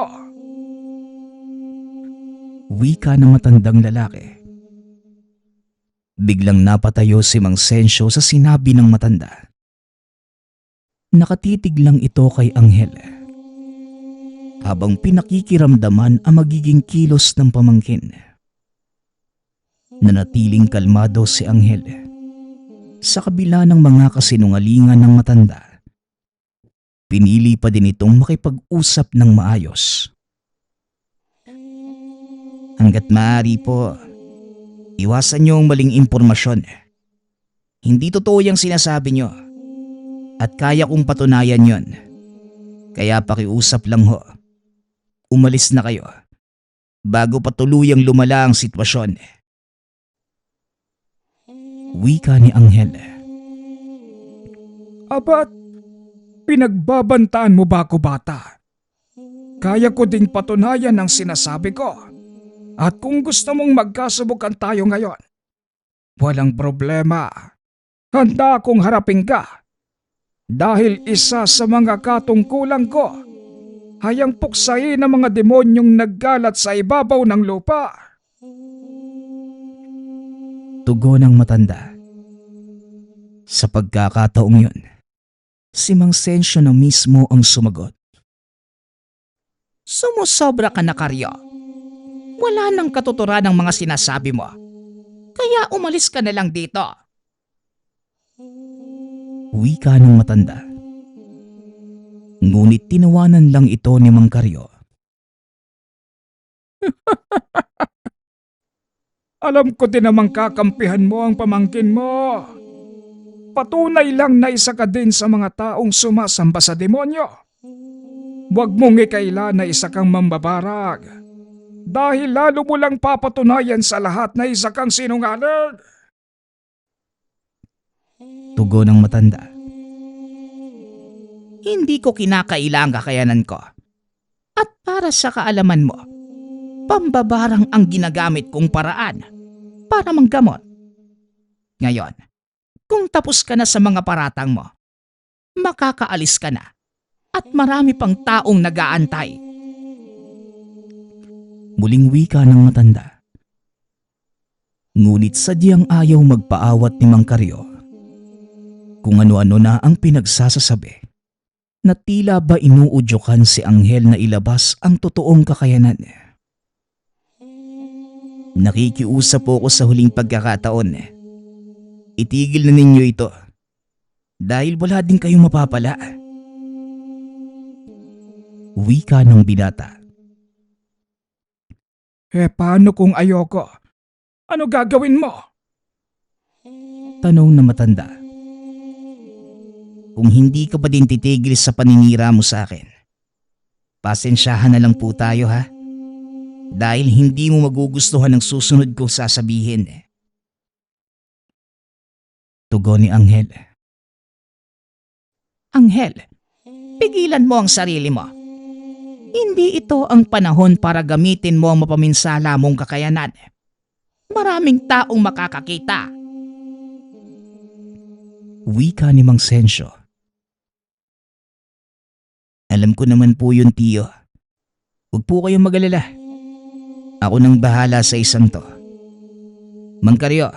B: Wika ng matandang lalaki. Biglang napatayo si Mang Sensyo sa sinabi ng matanda. Nakatitig lang ito kay Anghel habang pinakikiramdaman ang magiging kilos ng pamangkin. Nanatiling kalmado si Anghel sa kabila ng mga kasinungalingan ng matanda. Pinili pa din itong makipag-usap ng maayos. Hanggat maaari po, iwasan niyo ang maling impormasyon. Hindi totoo yung sinasabi niyo at kaya kong patunayan yon. Kaya pakiusap lang ho. Umalis na kayo bago pa tuluyang lumala ang sitwasyon. Wika ni Anghel.
C: Abat, pinagbabantaan mo ba ako, bata? Kaya ko ding patunayan ang sinasabi ko. At kung gusto mong magkasubukan tayo ngayon, walang problema. Handa akong harapin ka. Dahil isa sa mga katungkulan ko ay ang puksain ng mga demonyong naggalat sa ibabaw ng lupa.
B: Tugon ng matanda. Sa pagkakataong yun, si Mang Sensyo na mismo ang sumagot. Sumusobra ka na, Karyo. Wala nang katuturan ng mga sinasabi mo. Kaya umalis ka na lang dito. Wika ng matanda. Ngunit tinawanan lang ito ni Mang Karyo.
C: Alam ko din namang kakampihan mo ang pamangkin mo. Patunay lang na isa ka din sa mga taong sumasamba sa demonyo. Huwag mong ikaila na isa kang mambabarag. Dahil lalo mo lang papatunayan sa lahat na isa kang sinungaling.
B: Tugon ng matanda. Hindi ko kinakaila ang kakayanan ko. At para sa kaalaman mo, pambabarang ang ginagamit kong paraan para manggamot. Ngayon, kung tapos ka na sa mga paratang mo, makakaalis ka na at marami pang taong nag-aantay. Muling wika ng matanda. Ngunit sadyang ayaw magpaawat ni Mang Karyo. Kung ano-ano na ang pinagsasasabi, na tila ba inuudyokan si Anghel na ilabas ang totoong kakayanan. Nakikiusap po ako sa huling pagkakataon. Itigil na ninyo ito. Dahil wala din kayong mapapala. Wika ng binata.
C: Paano kung ayoko? Ano gagawin mo?
B: Tanong na matanda. Kung hindi ka pa din titigil sa paninira mo sa akin, pasensyahan na lang po tayo ha. Dahil hindi mo magugustuhan ang susunod kong sasabihin. Tugon ni Anghel. Anghel, pigilan mo ang sarili mo. Hindi ito ang panahon para gamitin mo ang mapaminsala mong kakayanan. Maraming taong makakakita. Wika ni Mang Sensyo. Alam ko naman po yun, tiyo. Huwag po kayong mag-alala. Ako nang bahala sa isang to. Mang Karyo,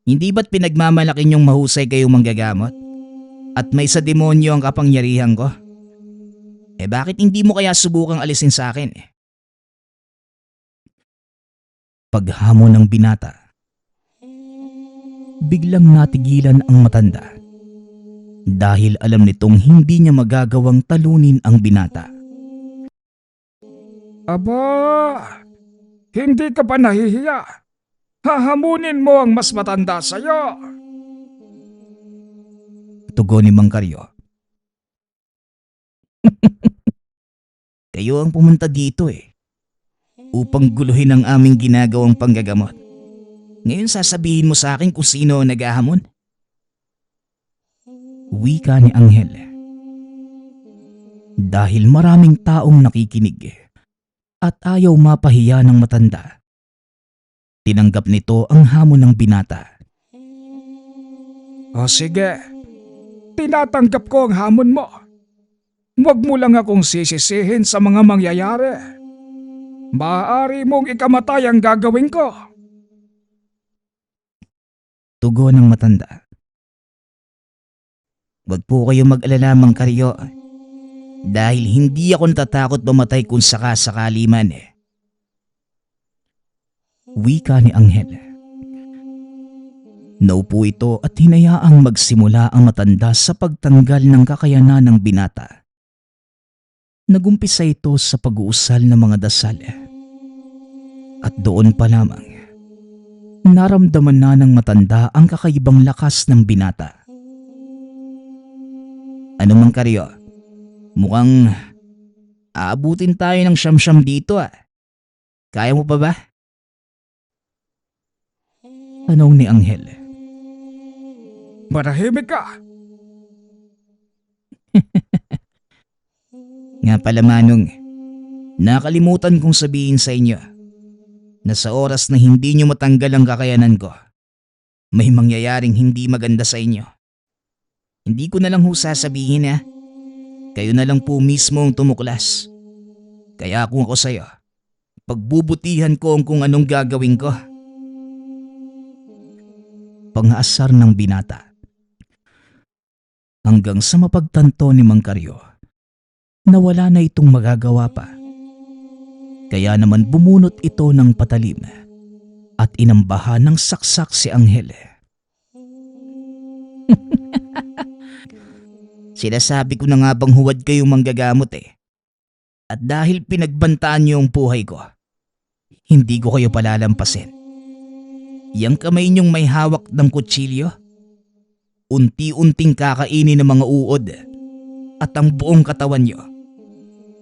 B: hindi ba't pinagmamalaki niyong mahusay kayong manggagamot? At may sa demonyo ang kapangyarihan ko? Bakit hindi mo kaya subukang alisin sa akin? Paghamon ng binata, biglang natigilan ang matanda. Dahil alam nitong hindi niya magagawang talunin ang binata.
C: Aba, hindi ka ba nahihiya? Hahamunin mo ang mas matanda sa'yo.
B: Tugon ni Mang Karyo. Kayo ang pumunta dito upang guluhin ang aming ginagawang panggagamot. Ngayon sasabihin mo sa akin kung sino ang naghahamon? Wika ni Anghel. Dahil maraming taong nakikinig at ayaw mapahiya ng matanda, tinanggap nito ang hamon ng binata.
C: O sige, tinatanggap ko ang hamon mo. Huwag mo lang akong sisisihin sa mga mangyayari. Maaari mong ikamatay ang gagawin ko.
B: Tugon ng matanda. Huwag po kayo mag-alala, Mang Karyo. Dahil hindi ako natatakot mamatay kung sakasakali man. Wika ni Anghel. Naupo ito at hinayaang magsimula ang matanda sa pagtanggal ng kakayanan ng binata. Nagumpisa ito sa pag-uusal ng mga dasal. At doon pa lamang, naramdaman na ng matanda ang kakaibang lakas ng binata. Ano, Mang Karyo? Mukhang aabutin tayo ng siyam-siyam dito . Kaya mo pa ba? Tanong ni Anghel.
C: Marahimik ka.
B: Nga pala, Manong, Nakalimutan kong sabihin sa inyo na sa oras na hindi nyo matanggal ang kakayanan ko, may mangyayaring hindi maganda sa inyo. Hindi ko na lang ho sasabihin ha. Kayo na lang po mismo ang tumuklas. Kaya kung ako sa'yo, pagbubutihan ko kung anong gagawin ko. Pangaasar ng binata. Hanggang sa mapagtanto ni Mang Karyo na wala na itong magagawa pa. Kaya naman bumunot ito ng patalim at inambahan ng saksak si Anghel. Sinasabi ko na nga bang huwad kayong manggagamot eh. At dahil pinagbantaan niyo ang buhay ko, hindi ko kayo palalampasin. Yang kamay niyong may hawak ng kutsilyo, unti-unting kakainin ng mga uod at ang buong katawan niyo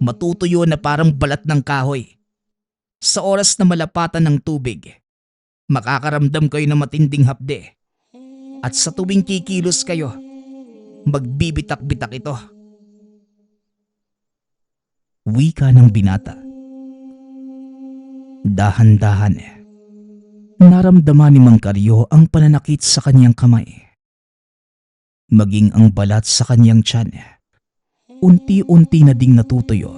B: matutuyo na parang balat ng kahoy. Sa oras na malapatan ng tubig, makakaramdam kayo ng matinding hapde. At sa tuwing kikilos kayo, magbibitak-bitak ito. Wika ng binata. Dahan-dahan, naramdaman ni Mang Karyo ang pananakit sa kanyang kamay. Maging ang balat sa kanyang tiyan, unti-unti na ding natutuyo,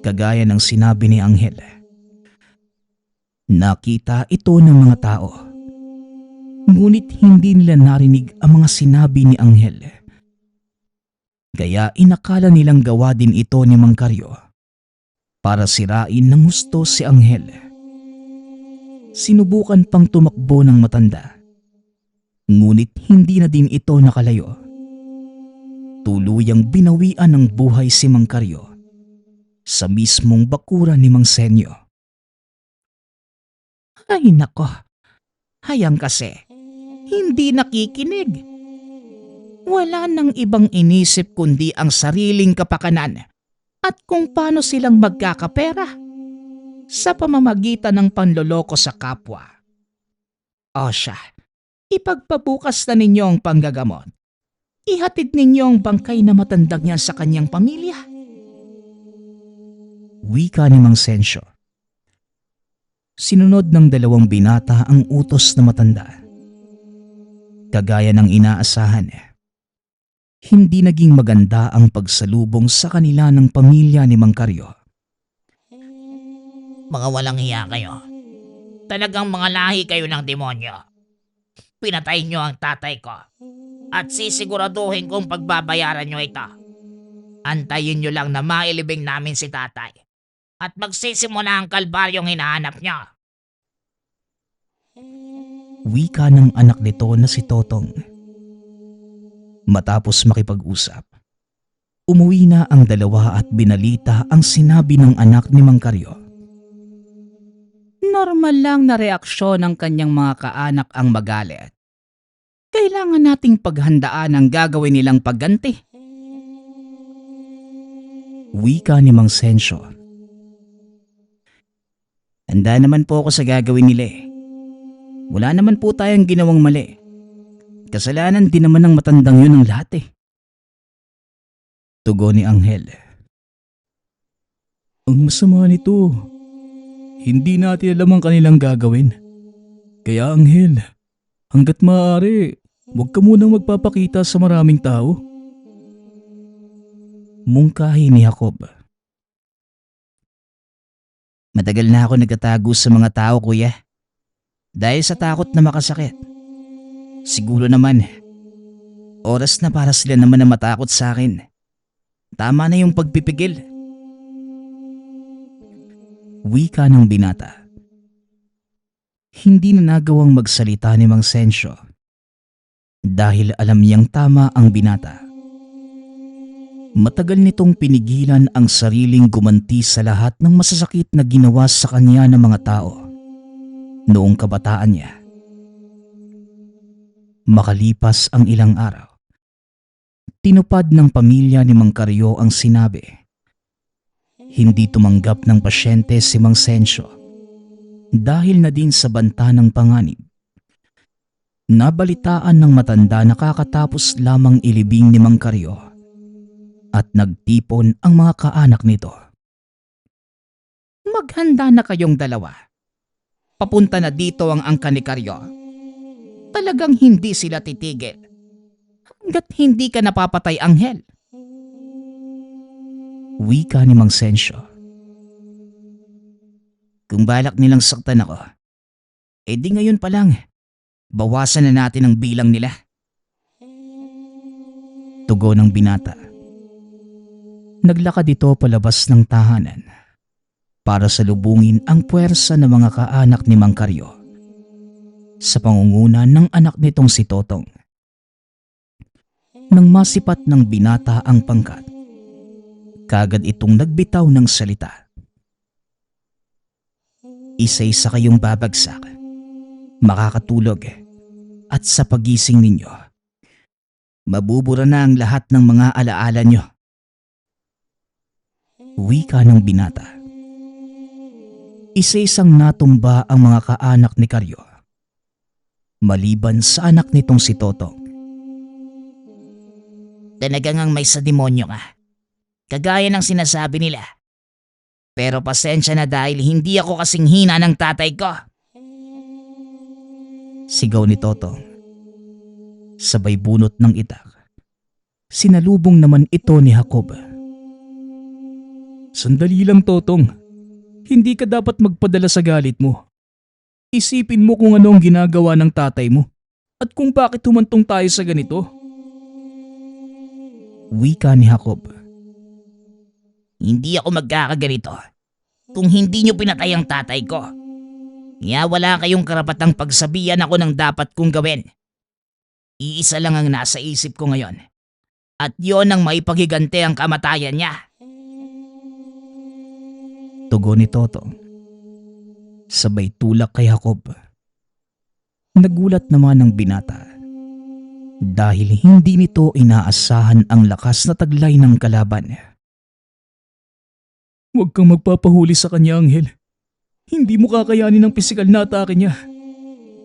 B: kagaya ng sinabi ni Anghel. Nakita ito ng mga tao, ngunit hindi nila narinig ang mga sinabi ni Anghel. Kaya inakala nilang gawa din ito ni Mang Karyo para sirain ng husto si Anghel. Sinubukan pang tumakbo ng matanda, ngunit hindi na din ito nakalayo. Tuluyang binawian ng buhay si Mang Karyo sa mismong bakuran ni Mang Senyo. Ay nako, hayang kasi, hindi nakikinig. Wala nang ibang inisip kundi ang sariling kapakanan at kung paano silang magkakapera sa pamamagitan ng panloloko sa kapwa. O siya, ipagpabukas na ninyo ang panggagamot. Ihatid ninyo ang bangkay na matandang yan sa kanyang pamilya. Wika ni Mang Sensyo. Sinunod ng dalawang binata ang utos na matanda. Kagaya ng inaasahan, hindi naging maganda ang pagsalubong sa kanila ng pamilya ni Mang Karyo.
D: Mga walang hiya kayo. Talagang mga lahi kayo ng demonyo. Pinatay nyo ang tatay ko. At sisiguraduhin kong pagbabayaran nyo ito. Antayin nyo lang na mailibing namin si tatay. At magsisimula ang kalbaryong hinahanap nyo.
B: Wika ng anak nito na si Totong. Matapos makipag-usap, umuwi na ang dalawa at binalita ang sinabi ng anak ni Mang Karyo. Normal lang na reaksyon ng kanyang mga kaanak ang magalit. Kailangan nating paghandaan ang gagawin nilang pagganti. Wika ni Mang Sensyo. Handa naman po ako sa gagawin nila eh. Wala naman po tayong ginawang mali. Kasalanan din naman ng matandang yun ang lahat eh. Tugon ni Anghel. Ang masama nito, hindi natin alam ang kanilang gagawin. Kaya Anghel, hanggat maaari, huwag ka munang magpapakita sa maraming tao. Mungkahi ni Jacob. Matagal na ako nagtatago sa mga tao, kuya. Dahil sa takot na makasakit. Siguro naman, oras na para sila naman na matakot sa akin. Tama na yung pagpipigil. Wika ng binata. Hindi na nagawang magsalita ni Mang Sensyo dahil alam niyang tama ang binata. Matagal nitong pinigilan ang sariling gumanti sa lahat ng masasakit na ginawa sa kanya ng mga tao noong kabataan niya. Makalipas ang ilang araw, tinupad ng pamilya ni Mang Karyo ang sinabi. Hindi tumanggap ng pasyente si Mang Sensyo dahil na din sa banta ng panganib. Nabalitaan ng matanda na kakatapos lamang ilibing ni Mang Karyo at nagtipon ang mga kaanak nito. Maghanda na kayong dalawa. Papunta na dito ang angka ni Karyo. Talagang hindi sila titigil. Hanggat hindi ka napapatay, Anghel. Wika ni Mang Sensyo. Kung balak nilang saktan ako, di ngayon pa lang, bawasan na natin ang bilang nila. Tugon ng binata. Naglakad ito palabas ng tahanan para salubungin ang puwersa ng mga kaanak ni Mang Karyo sa pangunguna ng anak nitong si Totong. Nang masipat ng binata ang pangkat, kagad itong nagbitaw ng salita. Isa-isa kayong babagsak, makakatulog, at sa pagising ninyo, mabubura na ang lahat ng mga alaala nyo. Wika ng binata. Isa-isang natumba ang mga kaanak ni Karyo, maliban sa anak nitong si Totong.
D: Talagang ang may sa demonyo ka. Kagaya ng sinasabi nila. Pero pasensya na dahil hindi ako kasing hina ng tatay ko.
B: Sigaw ni Totong. Sabay bunot ng itak. Sinalubong naman ito ni Jacob.
C: Sandali lang, Totong. Hindi ka dapat magpadala sa galit mo. Isipin mo kung ano ang ginagawa ng tatay mo at kung bakit humantong tayo sa ganito.
B: Wika ni Jacob.
D: Hindi ako magkakaganito kung hindi nyo pinatay ang tatay ko. Kaya wala kayong karapatang pagsabihan ako ng dapat kong gawin. Iisa lang ang nasa isip ko ngayon. At yon ang maipaghiganti ang kamatayan niya.
B: Tugon ni Totong. Sabay tulak kay Jacob. Nagulat naman ang binata dahil hindi nito inaasahan ang lakas na taglay ng kalaban.
C: Huwag kang magpapahuli sa kanya, Anghel. Hindi mo kakayanin ang pisikal na atake niya.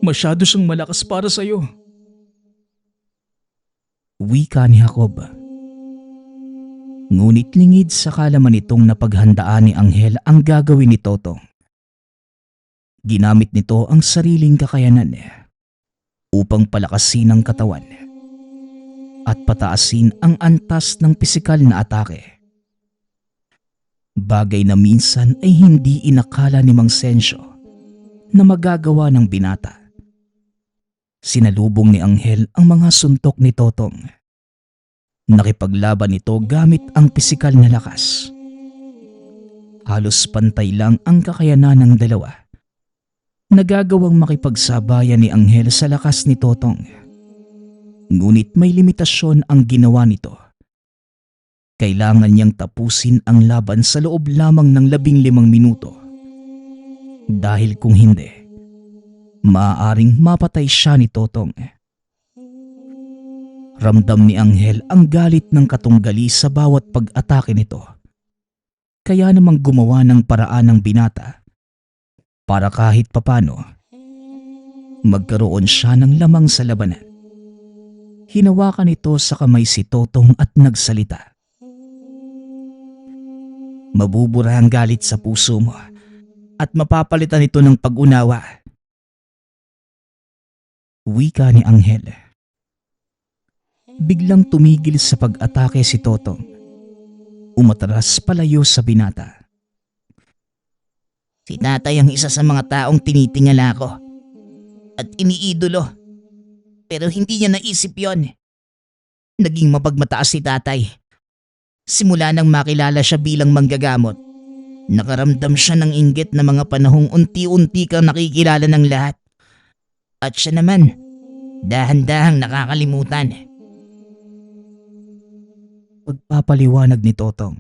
C: Masyado siyang malakas para sa'yo.
B: Wika ni Jacob. Ngunit lingid sa kalaman nitong napaghandaan ni Anghel ang gagawin ni Totong. Ginamit nito ang sariling kakayanan upang palakasin ang katawan at pataasin ang antas ng pisikal na atake. Bagay na minsan ay hindi inakala ni Mang Sensyo na magagawa ng binata. Sinalubong ni Anghel ang mga suntok ni Totong. Nakipaglaban ito gamit ang pisikal na lakas. Halos pantay lang ang kakayanan ng dalawa. Nagagawang makipagsabayan ni Anghel sa lakas ni Totong. Ngunit may limitasyon ang ginawa nito. Kailangan niyang tapusin ang laban sa loob lamang ng 15 minuto. Dahil kung hindi, maaaring mapatay siya ni Totong. Ramdam ni Anghel ang galit ng katunggali sa bawat pag-atake nito. Kaya namang gumawa ng paraan ng binata para kahit papano magkaroon siya ng lamang sa labanan. Hinawakan ito sa kamay si Totong at nagsalita. Mabubura ang galit sa puso mo at mapapalitan ito ng pag-unawa. Wika ni Anghel. Biglang tumigil sa pag-atake si Totong. Umatras palayo sa binata.
D: Si tatay ang isa sa mga taong tinitingala ko at iniidolo. Pero hindi niya naisip yon. Naging mapagmataas si tatay. Simula nang makilala siya bilang manggagamot, nakaramdam siya ng inggit na mga panahong unti-unti kang nakikilala ng lahat. At siya naman, dahan-dahang nakakalimutan.
B: Pagpapaliwanag ni Totong.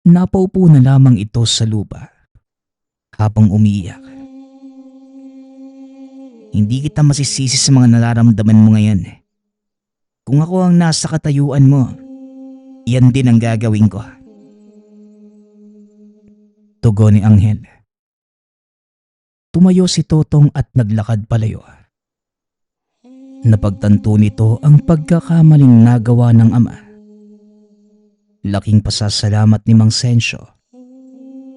B: Napaupo na lamang ito sa lupa habang umiiyak. Hindi kita masisisi sa mga nararamdaman mo ngayon. Kung ako ang nasa katayuan mo, yan din ang gagawin ko. Tugon ni Anghel. Tumayo si Totong at naglakad palayo. Napagtanto nito ang pagkakamaling nagawa ng ama. Laking pasasalamat ni Mang Sensyo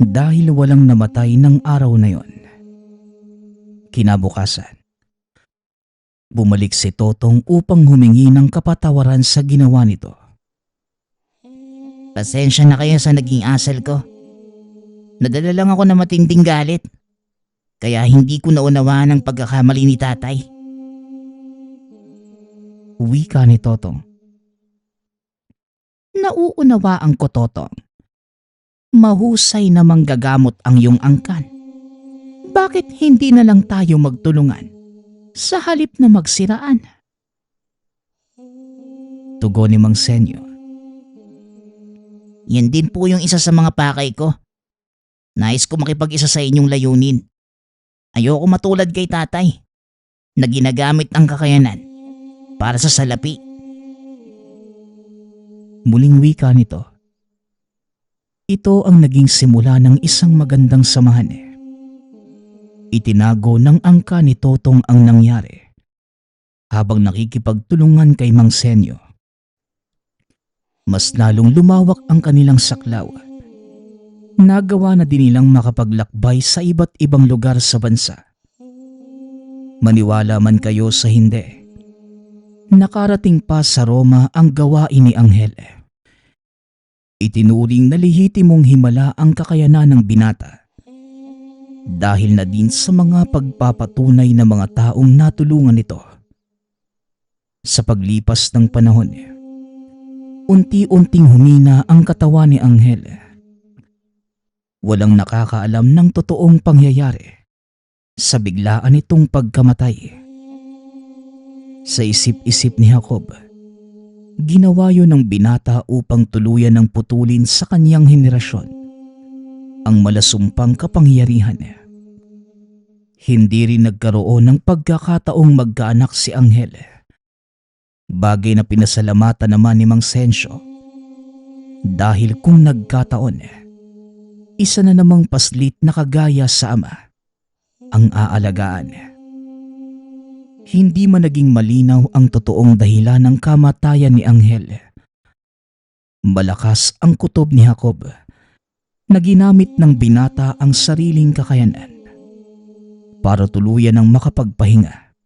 B: dahil walang namatay ng araw na yon. Kinabukasan, bumalik si Totong upang humingi ng kapatawaran sa ginawa nito.
D: Pasensya na kayo sa naging asal ko. Nadala lang ako na matinding galit. Kaya hindi ko naunawaan ang pagkakamali ni tatay.
B: Wika ni Totong. Nauunawaan ko, Totong. Mahusay na manggagamot ang iyong angkan. Bakit hindi na lang tayo magtulungan sa halip na magsiraan? Tugon ni Mang Senyo.
D: Yan din po yung isa sa mga pakay ko. Nais ko makipag-isa sa inyong layunin. Ayoko matulad kay tatay na ginagamit ang kakayanan para sa salapi.
B: Muling wika nito. Ito ang naging simula ng isang magandang samahan. Itinago ng angka ni Totong ang nangyari habang nakikipagtulungan kay Mang Senyo. Mas lalong lumawak ang kanilang saklaw. Nagawa na din nilang makapaglakbay sa iba't ibang lugar sa bansa. Maniwala man kayo sa hindi, nakarating pa sa Roma ang gawain ni Anghel. Itinuring na lehitimong himala ang kakayanan ng binata dahil na din sa mga pagpapatunay ng mga taong natulungan nito. Sa paglipas ng panahon, unti-unting humina ang katawan ni Anghel. Walang nakakaalam ng totoong pangyayari sa biglaan nitong pagkamatay. Sa isip-isip ni Jacob, ginawa yun ng binata upang tuluyan ng putulin sa kanyang henerasyon ang malasumpang kapangyarihan. Hindi rin nagkaroon ng pagkakataong magkaanak si Anghel. Bagay na pinasalamatan naman ni Mang Sensyo dahil kung nagkataon, isa na namang paslit na kagaya sa ama ang aalagaan. Hindi man naging malinaw ang totoong dahilan ng kamatayan ni Anghel. Malakas ang kutob ni Jacob na ginamit ng binata ang sariling kakayanan para tuluyan ng makapagpahinga.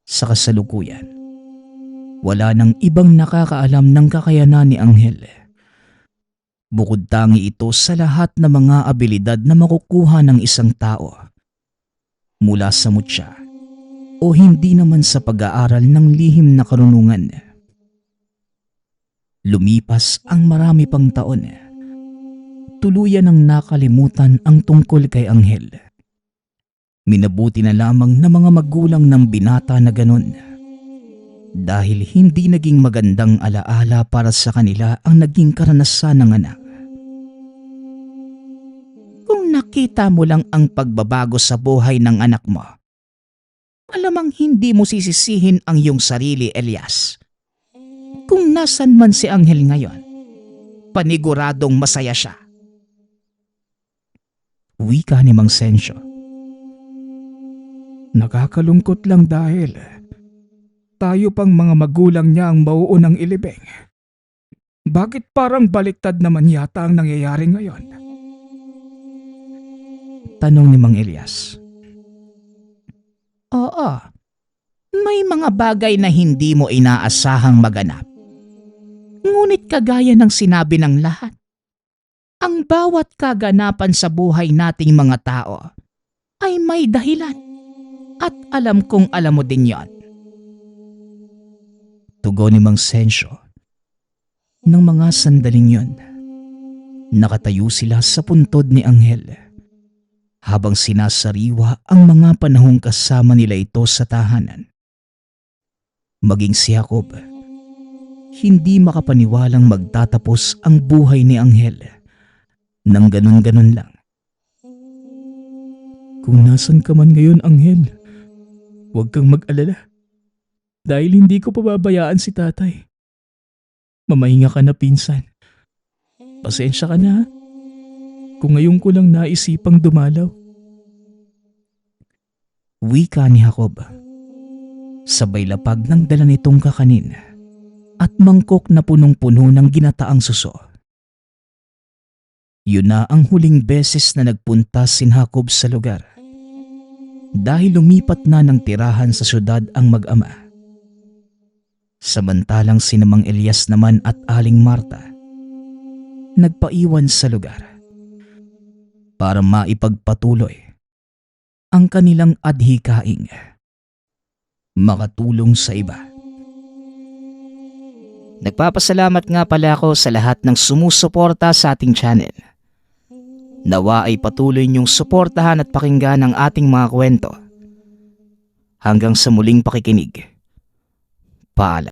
B: Sa kasalukuyan, wala nang ibang nakakaalam ng kakayanan ni Anghel. Bukod tangi ito sa lahat ng mga abilidad na makukuha ng isang tao mula sa mutya o hindi naman sa pag-aaral ng lihim na karunungan. Lumipas ang marami pang taon. Tuluyan ng nakalimutan ang tungkol kay Anghel. Minabuti na lamang ng mga magulang ng binata na ganon dahil hindi naging magandang alaala para sa kanila ang naging karanasan ng anak. Kung nakita mo lang ang pagbabago sa buhay ng anak mo, malamang hindi mo sisisihin ang iyong sarili, Elias. Kung nasan man si Anghel ngayon, paniguradong masaya siya. Wika ni Mang Sensyo.
C: Nakakalungkot lang dahil tayo pang mga magulang niya ang mauunang ilibing. Bakit parang baliktad naman yata ang nangyayari ngayon?
B: Tanong ni Mang Elias.
D: Oo, may mga bagay na hindi mo inaasahang maganap. Ngunit kagaya ng sinabi ng lahat, ang bawat kaganapan sa buhay nating mga tao ay may dahilan. At alam kong alam mo din yon.
B: Tugon ni Mang Sensyo. Nang mga sandaling yon, nakatayo sila sa puntod ni Anghel habang sinasariwa ang mga panahong kasama nila ito sa tahanan. Maging si Jacob, hindi makapaniwalang magtatapos ang buhay ni Anghel nang ganun-ganun lang.
C: Kung nasan ka man ngayon, Anghel, huwag kang mag-alala. Dahil hindi ko pababayaan si tatay. Mamahinga ka na, pinsan. Pasensya ka na, ha? Kung ngayon ko lang naisipang dumalaw.
B: Wika ni Jacob. Sabay lapag ng dala nitong kakanin at mangkok na punong-puno ng ginataang suso. Yun na ang huling beses na nagpunta si Jacob sa lugar. Dahil lumipat na ng tirahan sa syudad ang mag-ama. Samantalang si Mang Elias naman at Aling Marta nagpaiwan sa lugar para maipagpatuloy ang kanilang adhikaing makatulong sa iba. Nagpapasalamat nga pala ako sa lahat ng sumusuporta sa ating channel. Nawa ay patuloy niyong suportahan at pakinggan ang ating mga kwento. Hanggang sa muling pakikinig. Paalam.